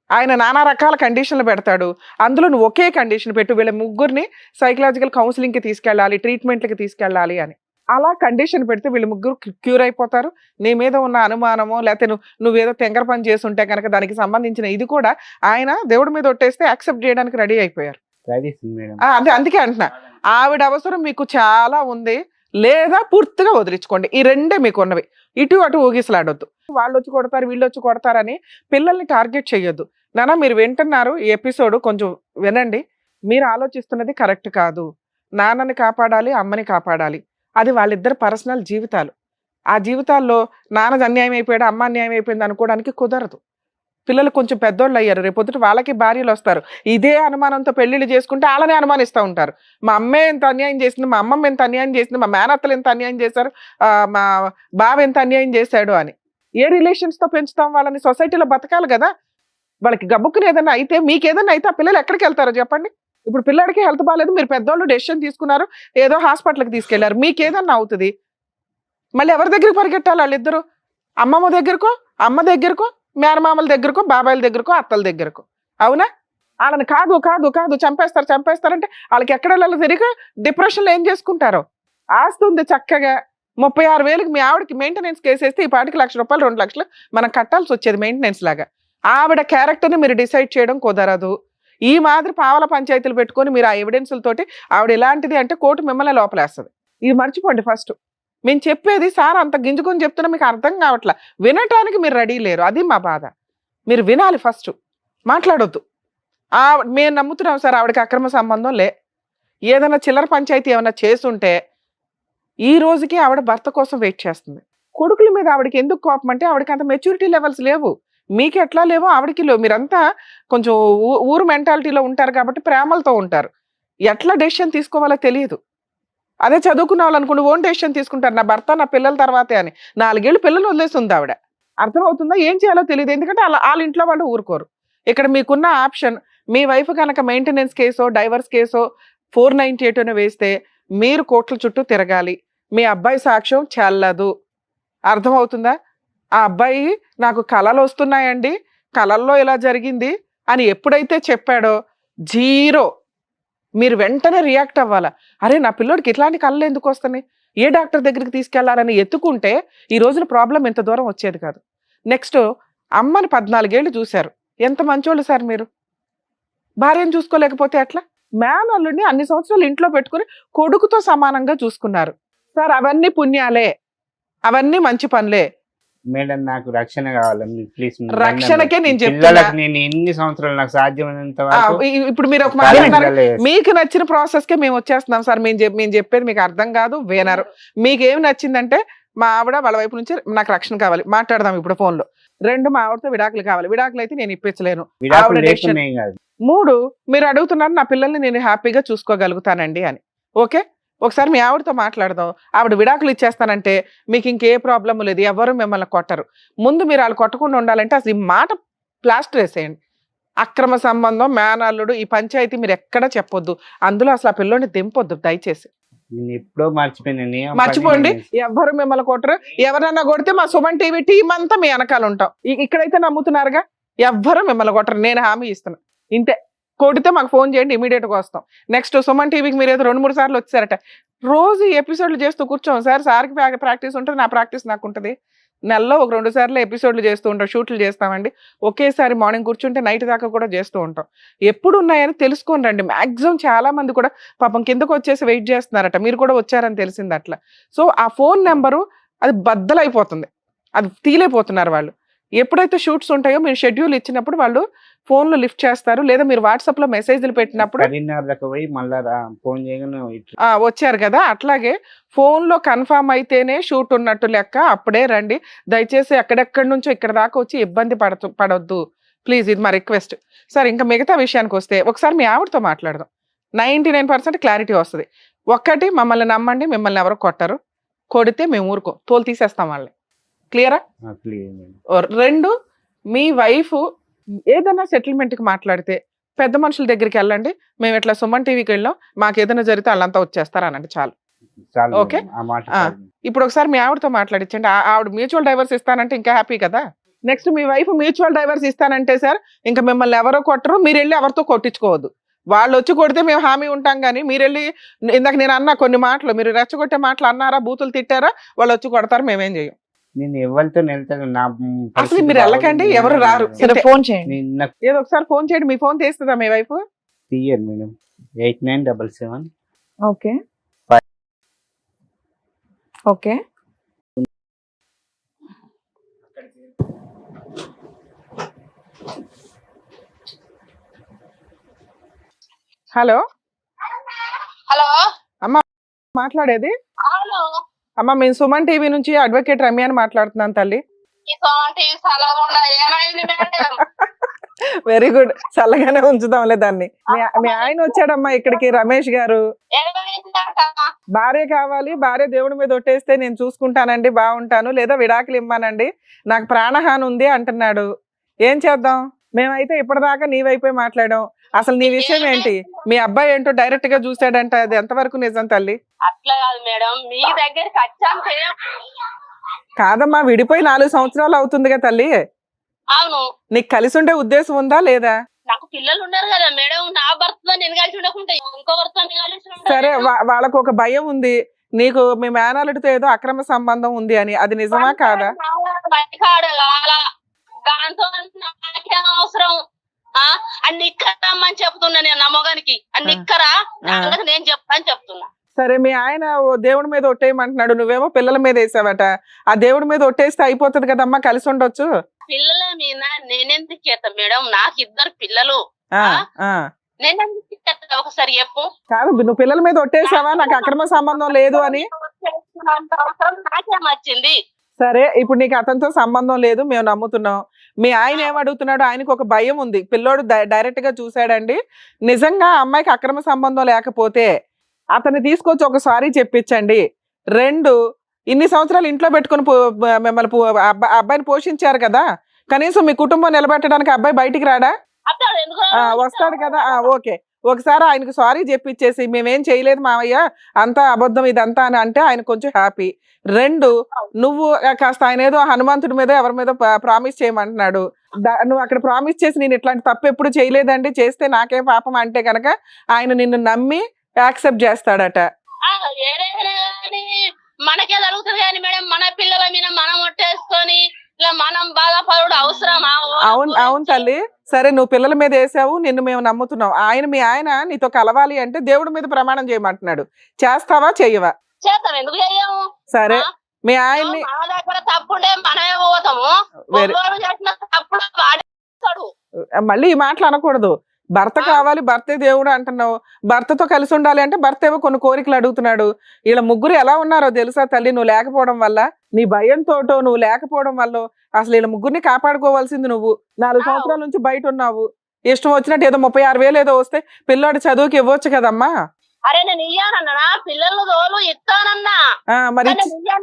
ఆయన నానా రకాల కండిషన్లు పెడతాడు, అందులో నువ్వు ఒకే కండిషన్ పెట్టు, వీళ్ళ ముగ్గురిని సైకలాజికల్ కౌన్సిలింగ్కి తీసుకెళ్ళాలి, ట్రీట్మెంట్లకి తీసుకెళ్ళాలి అని. అలా కండిషన్ పెడితే వీళ్ళు ముగ్గురు క్యూర్ అయిపోతారు. నీ మీద ఉన్న అనుమానమో లేకపోతే నువ్వేదో తెంగర పని చేసి ఉంటే కనుక దానికి సంబంధించిన ఇది కూడా ఆయన దేవుడి మీద ఒట్టేస్తే యాక్సెప్ట్ చేయడానికి రెడీ అయిపోయారు. అందుకే అంటున్నా, ఆవిడ అవసరం మీకు చాలా ఉంది, లేదా పూర్తిగా వదిలించుకోండి. ఈ రెండే మీకు ఉన్నవి. ఇటు అటు ఊగిసలాడొద్దు. వాళ్ళు వచ్చి కొడతారు, వీళ్ళు వచ్చి కొడతారని పిల్లల్ని టార్గెట్ చేయొద్దు. నాన్న మీరు వింటున్నారు, ఈ ఎపిసోడ్ కొంచెం వినండి. మీరు ఆలోచిస్తున్నది కరెక్ట్ కాదు. నాన్నని కాపాడాలి, అమ్మని కాపాడాలి. అది వాళ్ళిద్దరు పర్సనల్ జీవితాలు. ఆ జీవితాల్లో నాన్నది అన్యాయం అయిపోయాడు, అమ్మ అన్యాయం అయిపోయింది అనుకోవడానికి కుదరదు. పిల్లలు కొంచెం పెద్దోళ్ళు అయ్యారు, రేపొద్దుట వాళ్ళకి భార్యలు వస్తారు. ఇదే అనుమానంతో పెళ్లిళ్ళు చేసుకుంటే వాళ్ళని అనుమానిస్తూ ఉంటారు. మా అమ్మే ఎంత అన్యాయం చేసింది, మా అమ్మమ్మ ఎంత అన్యాయం చేసింది, మా మేనత్తలు ఎంత అన్యాయం చేశారు, మా బావ ఎంత అన్యాయం చేశాడు అని. ఏ రిలేషన్స్ తో పెంచుతాం వాళ్ళని? సొసైటీలో బతకాలి కదా. వాళ్ళకి గబుక్కుని ఏదైనా అయితే, మీకు ఏదైనా అయితే ఆ పిల్లలు ఎక్కడికి వెళ్తారో చెప్పండి. ఇప్పుడు పిల్లడికి హెల్త్ బాగాలేదు, మీరు పెద్దోళ్ళు డెసిషన్ తీసుకున్నారు, ఏదో హాస్పిటల్కి తీసుకెళ్లారు, మీకు ఏదన్నా అవుతుంది, మళ్ళీ ఎవరి దగ్గరికి పరిగెట్టాలి? వాళ్ళిద్దరు అమ్మమ్మ దగ్గరకో, అమ్మ దగ్గరకో, మేనమామల దగ్గరకో, బాబాయిల దగ్గరకో, అత్తల దగ్గరకో. అవునా? వాళ్ళని కాదు కాదు కాదు చంపేస్తారంటే వాళ్ళకి ఎక్కడ వెళ్ళాలో తిరిగి డిప్రెషన్లో ఏం చేసుకుంటారో. ఆస్తి ఉంది చక్కగా, 36,000కి మీ ఆవిడకి మెయింటెనెన్స్ కేసేస్తే ఈ పాటికి ₹1,00,000 2 లక్షలు మనం కట్టాల్సి వచ్చేది మెయింటెనెన్స్ లాగా. ఆవిడ క్యారెక్టర్ని మీరు డిసైడ్ చేయడం కుదరదు. ఈ మాదిరి పావల పంచాయతీలు పెట్టుకొని మీరు ఆ ఎవిడెన్స్లతోటి ఆవిడ ఎలాంటిది అంటే కోర్టు మిమ్మల్ని లోపలేస్తుంది. ఇది మర్చిపోండి ఫస్ట్. మేము చెప్పేది సార్ అంత గింజుకొని చెప్తున్నా మీకు అర్థం కావట్లా, వినటానికి మీరు రెడీ లేరు. అది మా బాధ. మీరు వినాలి ఫస్ట్, మాట్లాడొద్దు. మేము నమ్ముతున్నాం సార్ ఆవిడకి అక్రమ సంబంధం లే. ఏదైనా చిల్లర పంచాయతీ ఏమైనా చేస్తుంటే ఈ రోజుకి ఆవిడ భర్త కోసం వెయిట్ చేస్తుంది. కొడుకుల మీద ఆవిడకి ఎందుకు కోపం అంటే ఆవిడకి అంత మెచ్యూరిటీ లెవెల్స్ లేవు. మీకు ఎట్లా లేవో ఆవిడకి లేవు. మీరంతా కొంచెం ఊరు మెంటాలిటీలో ఉంటారు కాబట్టి ప్రేమలతో ఉంటారు. ఎట్లా డెసిషన్ తీసుకోవాలో తెలియదు. అదే చదువుకున్న వాళ్ళు అనుకోండి ఓన్ డెసిషన్ తీసుకుంటారు, నా భర్త నా పిల్లల తర్వాతే అని. 4 ఏళ్ళు పిల్లలు వదిలేస్తుంది ఆవిడ. అర్థమవుతుందా? ఏం చేయాలో తెలియదు, ఎందుకంటే వాళ్ళ ఇంట్లో వాళ్ళు ఊరుకోరు. ఇక్కడ మీకున్న ఆప్షన్, మీ వైఫ్ కనుక మెయింటెనెన్స్ కేసో డైవర్స్ కేసో 498 వేస్తే మీరు కోట్ల చుట్టూ తిరగాలి. మీ అబ్బాయి సాక్ష్యం చెల్లదు. అర్థమవుతుందా? ఆ అబ్బాయి నాకు కళలు వస్తున్నాయండి, కళల్లో ఇలా జరిగింది అని ఎప్పుడైతే చెప్పాడో 0. మీరు వెంటనే రియాక్ట్ అవ్వాలా. అరే నా పిల్లోడికి ఇట్లాంటి కళలు ఎందుకు వస్తున్నాయి, ఏ డాక్టర్ దగ్గరికి తీసుకెళ్లాలని ఎత్తుకుంటే ఈ రోజున ప్రాబ్లం ఎంత దూరం వచ్చేది కాదు. నెక్స్ట్, అమ్మని 14 ఏళ్ళు చూశారు, ఎంత మంచోళ్ళు సార్ మీరు. భార్యను చూసుకోలేకపోతే ఎట్లా? మేనల్లుడిని అన్ని సంవత్సరాలు ఇంట్లో పెట్టుకుని కొడుకుతో సమానంగా చూసుకున్నారు సార్. అవన్నీ పుణ్యాలే, అవన్నీ మంచి పనులే. మేడం నాకు రక్షణ కావాలి ప్లీజ్. రక్షణకే నేను చెప్తున్నా. నేను ఎన్ని సంవత్సరాలు నాకు సాధ్యమైనంత వరకు ఇప్పుడు మీరు ఒక మాట అన్నారు, మీకు నచ్చిన ప్రాసెస్ కే మేము వచ్చేస్తున్నాం సార్. మేము చెప్పేది మీకు అర్థం కాదు, వినరు. మీకు ఏమి నచ్చిందంటే మా ఆవిడ వాళ్ళ వైపు నుంచి నాకు రక్షణ కావాలి, మాట్లాడదాం ఇప్పుడు ఫోన్ లో. 2, మా ఆవిడతో విడాకులు కావాలి, విడాకులు అయితే నేను ఇప్పించలేను. 3, మీరు అడుగుతున్నారు నా పిల్లల్ని నేను హ్యాపీగా చూసుకోగలుగుతానండి అని. ఓకే, ఒకసారి మీ ఆవిడతో మాట్లాడదాం. ఆవిడ విడాకులు ఇచ్చేస్తానంటే మీకు ఇంకే ప్రాబ్లం లేదు, ఎవరు మిమ్మల్ని కొట్టరు. ముందు మీరు వాళ్ళు కొట్టకుండా ఉండాలంటే అసలు ఈ మాట ప్లాస్టర్ వేసేయండి. అక్రమ సంబంధం, మేనల్లుడు, ఈ పంచాయతీ మీరు ఎక్కడ చెప్పొద్దు. అందులో అసలు ఆ పిల్లోని దింపొద్దు దయచేసి. ఎప్పుడో మర్చిపోండి, ఎవ్వరు మిమ్మల్ని కొట్టరు. ఎవరన్నా కొడితే మా సుమన్ టీవీ టీం అంతా మీ వెనకాల ఉంటాం. ఇక్కడైతే నమ్ముతున్నారుగా, ఎవ్వరు మిమ్మల్ని కొట్టరు, నేను హామీ ఇస్తున్నా. ఇంతే, కొడితే మాకు ఫోన్ చేయండి, ఇమీడియట్ గా వస్తాం. నెక్స్ట్, సుమన్ టీవీకి మీరు ఏదో 2-3 సార్లు వచ్చారట. రోజు ఎపిసోడ్లు చేస్తూ కూర్చోం సార్. సార్కి ప్రాక్టీస్ ఉంటుంది, నా ప్రాక్టీస్ నాకు ఉంటుంది. నెలలో 1-2 సార్లు ఎపిసోడ్లు చేస్తూ ఉంటాం, షూట్లు చేస్తామండి. ఒకేసారి మార్నింగ్ కూర్చుంటే నైట్ దాకా కూడా చేస్తూ ఉంటాం. ఎప్పుడు ఉన్నాయని తెలుసుకొని రండి. మాక్సిమం చాలా మంది కూడా పాపం కిందకు వచ్చేసి వెయిట్ చేస్తున్నారట, మీరు కూడా వచ్చారని తెలిసింది అట్లా. సో ఆ ఫోన్ నెంబరు అది బద్దలైపోతుంది, అది తీలేపోతున్నారు వాళ్ళు. ఎప్పుడైతే షూట్స్ ఉంటాయో మీరు షెడ్యూల్ ఇచ్చినప్పుడు వాళ్ళు ఫోన్లు లిఫ్ట్ చేస్తారు, లేదా మీరు వాట్సాప్ లో మెసేజ్లు పెట్టినప్పుడు వచ్చారు కదా. అట్లాగే ఫోన్ లో కన్ఫర్మ్ అయితేనే షూట్ ఉన్నట్టు లెక్క, అప్పుడే రండి. దయచేసి ఎక్కడెక్కడి నుంచో ఇక్కడ దాకా వచ్చి ఇబ్బంది పడొద్దు ప్లీజ్, ఇది మా రిక్వెస్ట్ సార్. ఇంకా మిగతా విషయానికి వస్తే ఒకసారి మీ ఆవిడతో మాట్లాడదాం, 99% క్లారిటీ వస్తుంది. ఒక్కటి, మమ్మల్ని నమ్మండి, మిమ్మల్ని ఎవరు కొట్టరు. కొడితే మేము ఊరుకో, తోలు తీసేస్తాం వాళ్ళని. క్లియరా? 2, మీ వైఫ్ ఏదైనా సెటిల్మెంట్కి మాట్లాడితే పెద్ద మనుషుల దగ్గరికి వెళ్ళండి. మేము ఇట్లా సుమన్ టీవీకి వెళ్ళాం, మాకు ఏదైనా జరిగితే వాళ్ళంతా వచ్చేస్తారు అనండి, చాలు. ఓకే, ఇప్పుడు ఒకసారి మీ ఆవిడతో మాట్లాడించండి. ఆవిడ మ్యూచువల్ డైవర్స్ ఇస్తానంటే ఇంకా హ్యాపీ కదా. నెక్స్ట్, మీ వైఫ్ మ్యూచువల్ డైవర్స్ ఇస్తానంటే సార్ ఇంకా మిమ్మల్ని ఎవరో కొట్టరు, మీరు వెళ్ళి ఎవరితో కొట్టించుకోవద్దు. వాళ్ళు వచ్చి కొడితే మేము హామీ ఉంటాం, కానీ మీరు వెళ్ళి, ఇందాక నేను అన్నా కొన్ని మాటలు, మీరు రెచ్చగొట్టే మాటలు అన్నారా, బూతులు తిట్టారా, వాళ్ళు వచ్చి కొడతారు, మేమేం చేయం. నేను ఎవరితో వెళ్తాను, అసలు మీరు వెళ్ళకండి, ఎవరు రారు. ఫోన్ చేయండి, ఏదో ఒకసారి ఫోన్ చేయండి. మీ ఫోన్ తీస్తుందా మీ వైఫ్? తీయండి madam. 8977. Okay okay. Hello hello అమ్మా, మాట్లాడేది? అవును. అమ్మ మేము సుమన్ టీవీ నుంచి అడ్వకేట్ రమ్య అని మాట్లాడుతున్నాను తల్లి. ఈ సోమంటి సలగుండా ఏమైంది మేడం? వెరీ గుడ్, చల్లగానే ఉంచుదాంలే దాన్ని. మీ ఆయన వచ్చాడమ్మా ఇక్కడికి, రమేష్ గారు. ఏమైందట? భార్య కావాలి, భార్య దేవుడి మీద ఒట్టేస్తే నేను చూసుకుంటానండి, బాగుంటాను, లేదా విడాకులు ఇమ్మానండి, నాకు ప్రాణహాని ఉంది అంటున్నాడు. ఏం చేద్దాం? మేమైతే ఇప్పటిదాకా నీ వైపే మాట్లాడాం. అసలు నీ విషయం ఏంటి? మీ అబ్బాయి ఏంటో డైరెక్ట్ గా చూసాడంట, అది ఎంతవరకు నిజం తల్లి? అట్లా కాదు మేడం, మీ దగ్గరికి వచ్చాక కాదమ్మా, విడిపోయి 4 సంవత్సరాలు అవుతుందిగా తల్లి. అవును, నీకు కలిసి ఉండే ఉద్దేశం ఉందా లేదా? నాకు పిల్లలు ఉన్నారు కదా మేడం, నా భర్తతో నేను కలిసి ఉండకుంటే ఇంకో భర్తతో కలిసి ఉంటా. సరే, వాళ్ళకు ఒక భయం ఉంది, నీకు మీ మేనల్లుడితో ఏదో అక్రమ సంబంధం ఉంది అని, అది నిజమా కాదా? దాంతో నాకేం అవసరం? అన్ని ఇక్కరమ్మని చెప్తున్నా నేను, నా మొగానికి అన్ని ఇక్కరా నేను చెప్తాను చెప్తున్నా. సరే, మీ ఆయన దేవుడి మీద ఒట్టేయమంటున్నాడు, నువ్వేమో పిల్లల మీద వేసావట. ఆ దేవుడి మీద ఒట్టేస్తే అయిపోతుంది కదమ్మా, కలిసి ఉండొచ్చు. పిల్లల మీద నేనెందుకు చేస్తా మేడం? నాకు 2 పిల్లలు. నేనెందుకు చేస్తా ఒకసారి చెప్పు. కాదు, నువ్వు పిల్లల మీద ఒట్టేసావా నాకు అక్రమ సంబంధం లేదు అని? నాకేం వచ్చింది? సరే, ఇప్పుడు నీకు అతనితో సంబంధం లేదు, మేము నమ్ముతున్నాం. మీ ఆయన ఏమడుగుతున్నాడు? ఆయనకు ఒక భయం ఉంది, పిల్లోడు డైరెక్ట్ గా చూసాడండి, నిజంగా అమ్మాయికి అక్రమ సంబంధం లేకపోతే అతన్ని తీసుకొచ్చి ఒక సారీ చెప్పించండి. 2, ఇన్ని సంవత్సరాలు ఇంట్లో పెట్టుకుని మిమ్మల్ని అబ్బాయిని పోషించారు కదా, కనీసం మీ కుటుంబం నిలబెట్టడానికి అబ్బాయి బయటికి రాడా? వస్తాడు కదా, ఓకే. ఒకసారి ఆయనకు సారీ చెప్పించేసి మేమేం చేయలేదు మావయ్య, అంతా అబద్ధం ఇదంతా అని అంటే ఆయన కొంచెం హ్యాపీ. 2, నువ్వు కాస్త ఆయన ఏదో హనుమంతుడి మీద ఎవరి మీద ప్రామిస్ చేయమంటున్నాడు, నువ్వు అక్కడ ప్రామిస్ చేసి నేను ఇట్లాంటి తప్పు ఎప్పుడు చేయలేదండి, చేస్తే నాకేం పాపం అంటే కనుక ఆయన నిన్ను నమ్మి యాక్సెప్ట్ చేస్తాడట. మనకే జరుగుతుంది కానీ మేడం, మన పిల్లల మీద మనం ఒట్టేసుకొని ఇలా మనం బాధపడు అవసరమా? అవును తల్లి. సరే, నువ్వు పిల్లల మీద వేసావు, నిన్ను మేము నమ్ముతున్నావు. మీ ఆయన నీతో కలవాలి అంటే దేవుడి మీద ప్రమాణం చేయమంటున్నాడు, చేస్తావా చెయ్యవా? చేస్తాం, ఎందుకు చెయ్యము? సరే, మీ ఆయన్ని మన దగ్గర తప్పుంటే మనమే పోతాము, తప్పుడు వాడేస్తాడు. మళ్ళీ ఈ మాటలు అనకూడదు. భర్త కావాలి, భర్తే దేవుడు అంటున్నావు, భర్తతో కలిసి ఉండాలి అంటే భర్త ఏవో కొన్ని కోరికలు అడుగుతున్నాడు. వీళ్ళ ముగ్గురు ఎలా ఉన్నారో తెలుసా తల్లి? నువ్వు లేకపోవడం వల్ల, నీ భయంతోటో నువ్వు లేకపోవడం వల్ల అసలు వీళ్ళ ముగ్గురిని కాపాడుకోవాల్సింది నువ్వు. 4 సంవత్సరాల నుంచి బయట ఉన్నావు, ఇష్టం వచ్చినట్టు ఏదో 36,000 ఏదో వస్తే పిల్లాడి చదువుకి ఇవ్వచ్చు కదమ్మా. అరే నేను ఇయ్యానన్నా, పిల్లలు తోలు ఇస్తానన్నా, మరి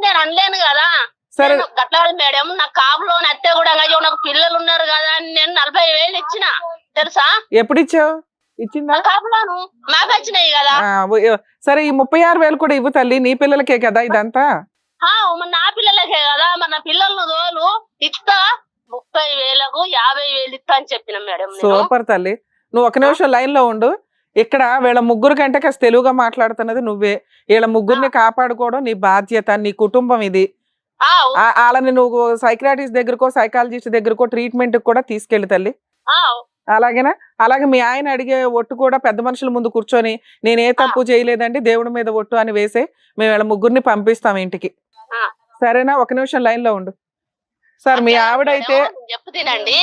నేను అనలేను కదా. సరే గట్లా మేడం, నా కాపులో అత్తే కూడా నాకు పిల్లలు ఉన్నారు కదా అని నేను 40,000 ఇచ్చిన తెలుసా? ఎప్పుడు ఇచ్చావు? ఇచ్చిందా? కాపులోను మాకు వచ్చినాయి కదా. సరే, ఈ 36,000 కూడా ఇవ్వు తల్లి, నీ పిల్లలకే కదా ఇదంతా. నా పిల్లలకే కదా, మరి నా పిల్లలను తోలు ఇస్తా, 30,000కు 50,000 ఇస్తా అని చెప్పిన మేడం. సూపర్ తల్లి, నువ్వు ఒక నిమిషం లైన్ లో ఉండు. ఇక్కడ వీళ్ళ ముగ్గురు కంటే కాస్త తెలుగుగా మాట్లాడుతున్నది నువ్వే. వీళ్ళ ముగ్గురిని కాపాడుకోవడం నీ బాధ్యత, నీ కుటుంబం ఇది. వాళ్ళని నువ్వు సైకియాట్రిస్ట్ దగ్గరకో సైకాలజిస్ట్ దగ్గరకో ట్రీట్మెంట్ కూడా తీసుకెళ్ళి తల్లి, అలాగేనా? అలాగే మీ ఆయన అడిగే ఒట్టు కూడా పెద్ద మనుషుల ముందు కూర్చొని నేను ఏ తప్పు చేయలేదండి, దేవుడి మీద ఒట్టు అని వేసే మేము వీళ్ళ ముగ్గురిని పంపిస్తాం ఇంటికి, సరేనా? ఒక నిమిషం లైన్ లో ఉండు. సార్, మీ ఆవిడైతే చెప్తానండి,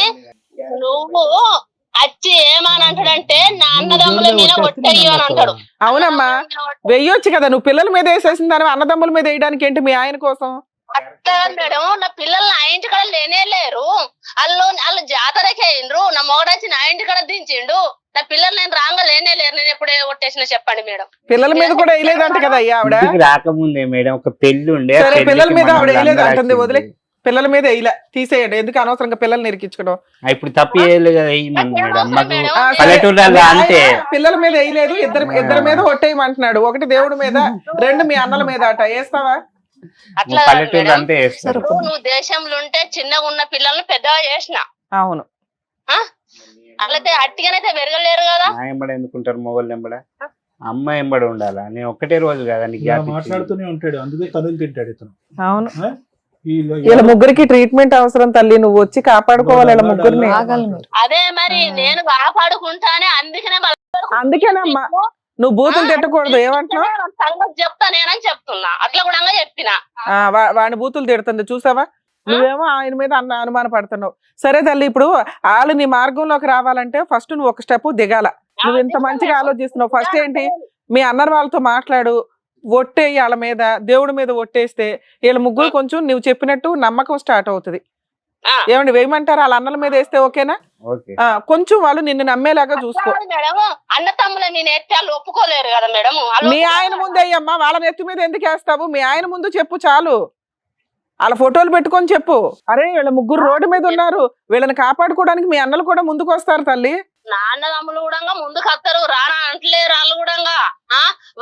నువ్వు వచ్చి ఏమని అంటాడంటే నా అన్నదమ్ముల మీద ఒట్టయ్యు అని అంటాడు. అవునమ్మా, వెయ్యొచ్చు కదా, నువ్వు పిల్లల మీద వేసేసిన దాని అన్నదమ్ముల మీద వేయడానికి ఏంటి మీ ఆయన కోసం? అట్లా మేడం, నా పిల్లలు నా ఇంటి కాడ లేనే లేరు, వాళ్ళు జాతరకే అయిండ్రు, నా మొగడొచ్చి నా ఇంటి కాడ దించిండు, నా పిల్లలు నేను రాంగా లేనే లేరు, నేను ఎప్పుడే కొట్టేసిన చెప్పండి మేడం. పిల్లల మీద కూడా వేయలేదంట కదా అయ్యా ఆవిడ? రాకముందే మేడం ఒక పెళ్లి ఉండే, సరే, పిల్లల మీద ఆవిడ వేయలేదు అంటుంది, వదిలే, పిల్లల మీద వేయలే, తీసేయండి, ఎందుకు అనవసరంగా పిల్లల్ని నిరికించుకోవడం. ఇప్పుడు తప్పు అంటే పిల్లల మీద వేయలేదు, ఇద్దరి మీద ఒట్టేయమంటున్నాడు, ఒకటి దేవుడి మీద, 2 మీ అన్నల మీద అట, వేస్తావా? అట్లా నువ్వు దేశంలో ఉంటే చిన్నగా ఉన్న పిల్లల్ని పెద్దగా చేసిన. అవును, అట్లయితే అట్టిగానైతే పెరగలేరు కదా. ఎందుకుంటారు మొగోళ్ళు ఎంబడ, అమ్మాయి ఎంబడి ఉండాలా? నేను ఒకటే రోజు కదా మాట్లాడుతూనే ఉంటాడు, అందుకే తనులు తింటాడు ఇతను. అవును, వీళ్ళ ముగ్గురికి ట్రీట్మెంట్ అవసరం తల్లి, నువ్వు వచ్చి కాపాడుకోవాలి వీళ్ళ ముగ్గురిని. అదే మరి నేను కాపాడుకుంటానే, అందుకేనమ్మా నువ్వు బూతులు తిట్టకూడదు. ఏమంటున్నావు? చెప్తానేనని చెప్తున్నా, అట్లా కూడా చెప్పిన. వాడిని బూతులు తిడుతుంది చూసావా, నువ్వేమో ఆయన మీద అనుమాన పడుతున్నావు. సరే తల్లి, ఇప్పుడు వాళ్ళు నీ మార్గంలోకి రావాలంటే ఫస్ట్ నువ్వు ఒక స్టెప్ దిగాల. నువ్వు ఇంత మంచిగా ఆలోచిస్తున్నావు, ఫస్ట్ ఏంటి మీ అన్నర్ వాళ్ళతో మాట్లాడు, ఒట్టేయి వాళ్ళ మీద, దేవుడి మీద ఒట్టేస్తే వీళ్ళ ముగ్గురు కొంచెం నువ్వు చెప్పినట్టు నమ్మకం స్టార్ట్ అవుతుంది. ఏమండి వేయమంటారా? వాళ్ళ అన్నల మీద వేస్తే ఓకేనా? ఓకే. కొంచెం వాళ్ళు నిన్ను నమ్మేలాగా చూసుకో. మేడం అన్న తమ్ముల నేను ఎత్తే వాళ్ళు ఒప్పుకోలేరు కదా మేడం. మీ ఆయన ముందు అయ్యమ్మా, వాళ్ళ నెత్తి మీద ఎందుకు వేస్తావు? మీ ఆయన ముందు చెప్పు చాలు. వాళ్ళ ఫోటోలు పెట్టుకొని చెప్పు, అరే వీళ్ళ ముగ్గురు రోడ్డు మీద ఉన్నారు, వీళ్ళని కాపాడుకోవడానికి మీ అన్నలు కూడా ముందుకు వస్తారు తల్లి. నా అన్నదమ్ములు కూడా ముందుకు వస్తారు, రానా అంటలేరు వాళ్ళు కూడా.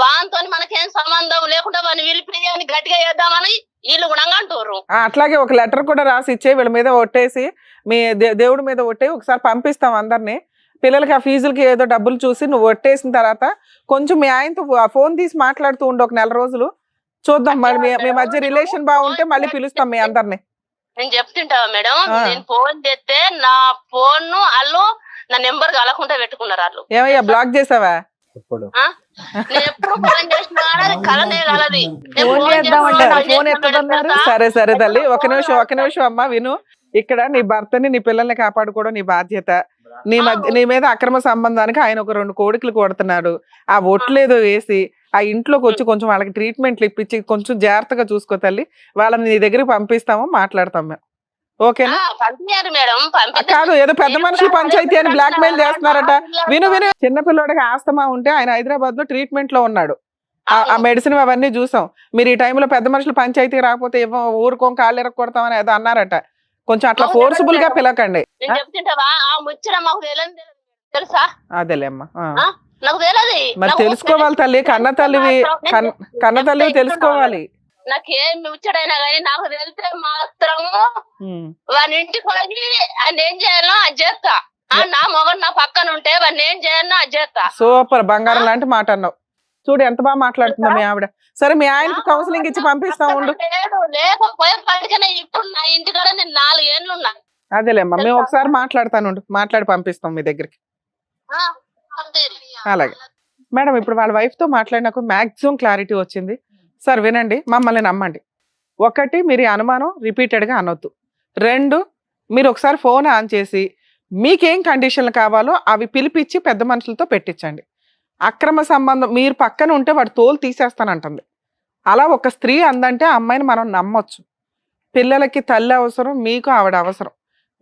వానితో మనకేం సంబంధం లేకుండా వాడిని పిలిపి గట్టిగా చేద్దామని వీళ్ళు కూడా అంటారు. అట్లాగే ఒక లెటర్ కూడా రాసి ఇచ్చే, వీళ్ళ మీద ఒట్టేసి మీ దేవుడి మీద ఒట్టే ఒకసారి పంపిస్తాం అందరినీ. పిల్లలకి ఆ ఫీజులకి ఏదో డబ్బులు చూసి నువ్వు ఒట్టేసిన తర్వాత కొంచెం మీ ఆయనతో ఫోన్ తీసి మాట్లాడుతూ ఉండు ఒక 4 రోజులు. చూద్దాం మరి మీ మధ్య రిలేషన్ బాగుంటే మళ్ళీ పిలుస్తాం మీ అందరినీ. నేను చెప్తుంటావా మేడం, నేను ఫోన్ చేస్తే నా ఫోన్ వాళ్ళు నా నెంబర్ కలకుండా పెట్టుకున్నారు వాళ్ళు. ఏమయ్యా బ్లాక్ చేసావా? ఇప్పుడు నేను ఎప్పుడు ఫోన్ చేసినా కలనే కలది. ఫోన్ చేద్దామంటే నా ఫోన్ ఎత్తదన్నారు. సరే సరే తల్లి, ఒక నిమిషం అమ్మా విను. ఇక్కడ నీ భర్తని నీ పిల్లల్ని కాపాడుకోవడం నీ బాధ్యత. నీ మీద అక్రమ సంబంధానికి ఆయన ఒక 2 కోడికలు కొడుతున్నాడు. ఆ ఒట్లేదో వేసి ఆ ఇంట్లోకి వచ్చి కొంచెం వాళ్ళకి ట్రీట్మెంట్లు ఇప్పించి కొంచెం జాగ్రత్తగా చూసుకో తల్లి. వాళ్ళని నీ దగ్గరికి పంపిస్తాము, మాట్లాడతాం మేము. ఓకేనా? పంపించారు మేడం. కాదు, ఏదో పెద్ద మనుషులు పంచాయతీ అని బ్లాక్ మెయిల్ చేస్తున్నారట. విను చిన్నపిల్లడికి ఆస్తమా ఉంటే ఆయన హైదరాబాద్ లో ట్రీట్మెంట్ లో ఉన్నాడు. ఆ మెడిసిన్ అవన్నీ చూసాం. మీరు ఈ టైంలో పెద్ద మనుషులు పంచాయతీకి రాకపోతే ఊరుకోం కాళ్ళు ఎరగొడతామని ఏదో అన్నారట. కొంచెం అట్లా ఫోర్స్ఫుల్ గా పిలకండి. తెలుసా? అదేలేమ్మా, నాకు తెలియదు. మరి తెలుసుకోవాలి తల్లి, కన్న తల్లివి తెలుసుకోవాలి. నాకేం ముచ్చడైనా కానీ నాకు తెలిస్తే మాత్రం వాని ఇంటికి పోయి ఆయన ఏం చేయాలో అది చేస్తా. నా మొగడు నా పక్కన ఉంటే వాడిని ఏం చేయాలో అది చేస్తా. సూపర్, బంగారం లాంటి మాట అన్నావు. చూడు ఎంత బాగా మాట్లాడుతుందా మీ ఆవిడ. సరే మీ ఆయనకి కౌన్సిలింగ్ ఇచ్చి పంపిస్తా ఉండు. లేకపోయే పడికనే ఇప్పుడు నా ఇంటికాడ నేను 4 ఏళ్ళు ఉన్నా. అదేలేమ్మా, మేము ఒకసారి మాట్లాడతాను, మాట్లాడి పంపిస్తాం మీ దగ్గరికి. అలాగే మేడం, ఇప్పుడు వాళ్ళ వైఫ్ తో మాట్లాడినాక మాక్సిమం క్లారిటీ వచ్చింది. సార్ వినండి, మమ్మల్ని నమ్మండి. 1, మీరు అనుమానం రిపీటెడ్గా అనొద్దు. 2, మీరు ఒకసారి ఫోన్ ఆన్ చేసి మీకేం కండిషన్లు కావాలో అవి పిలిపించి పెద్ద మనుషులతో పెట్టించండి. అక్రమ సంబంధం మీరు పక్కన ఉంటే వాడు తోలు తీసేస్తానంటుంది. అలా ఒక స్త్రీ అందంటే ఆ అమ్మాయిని మనం నమ్మొచ్చు. పిల్లలకి తల్లి అవసరం, మీకు ఆవిడ అవసరం.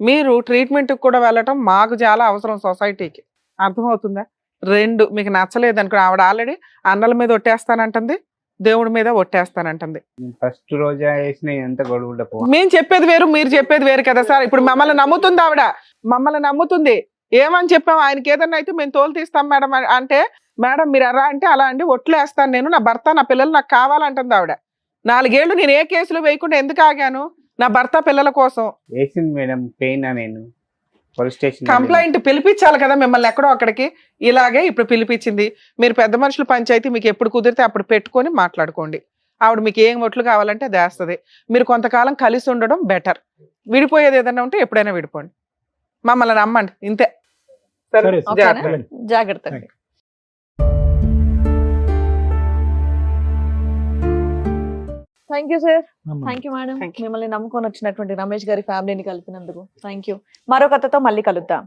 మీరు ట్రీట్మెంట్కి కూడా వెళ్ళటం మాకు చాలా అవసరం సొసైటీకి. అర్థమవుతుందా? 2, మీకు నచ్చలేదనుకో, ఆవిడ ఆల్రెడీ అన్నల మీద ఒట్టేస్తానంటుంది, దేవుడి మీద ఒట్టేస్తానంటుంది. ఫస్ట్ రోజు వేసిన ఎంత గొడవలు. మేము చెప్పేది వేరు, మీరు చెప్పేది వేరు కదా సార్. ఇప్పుడు మమ్మల్ని నమ్ముతుంది ఆవిడ, మమ్మల్ని నమ్ముతుంది. ఏమని చెప్పాం, ఆయనకి ఏదన్నా అయితే మేము తోలు తీస్తాం మేడం అంటే, మేడం మీరు ఎలా అంటే అలా అండి, ఒట్లు వేస్తాను నేను, నా భర్త నా పిల్లలు నాకు కావాలంటుంది ఆవిడ. 4 ఏళ్ళు నేను ఏ కేసులు వేయకుండా ఎందుకు ఆగాను? నా భర్త పిల్లల కోసం. వేసింది మేడం, పెయిన్ నేను పోలీస్ స్టేషన్ కంప్లైంట్ పిలిపించాలి కదా మిమ్మల్ని ఎక్కడో అక్కడికి. ఇలాగే ఇప్పుడు పిలిపించింది. మీరు పెద్ద మనుషుల పంచాయతీ మీకు ఎప్పుడు కుదిరితే అప్పుడు పెట్టుకొని మాట్లాడుకోండి. ఆవిడ మీకు ఏం ఒట్లు కావాలంటే అది వేస్తుంది. మీరు కొంతకాలం కలిసి ఉండడం బెటర్. విడిపోయేది ఏదన్నా ఉంటే ఎప్పుడైనా విడిపోండి. మమ్మల్ని నమ్మండి, ఇంతే. సరే, జాగ్రత్త. Thank you sir. Thank you madam. మిమ్మల్ని నమ్ముకొని వచ్చినటువంటి రమేష్ గారి ఫ్యామిలీని కలిపినందుకు థ్యాంక్ యూ. మరో కథతో మళ్ళీ కలుద్దాం.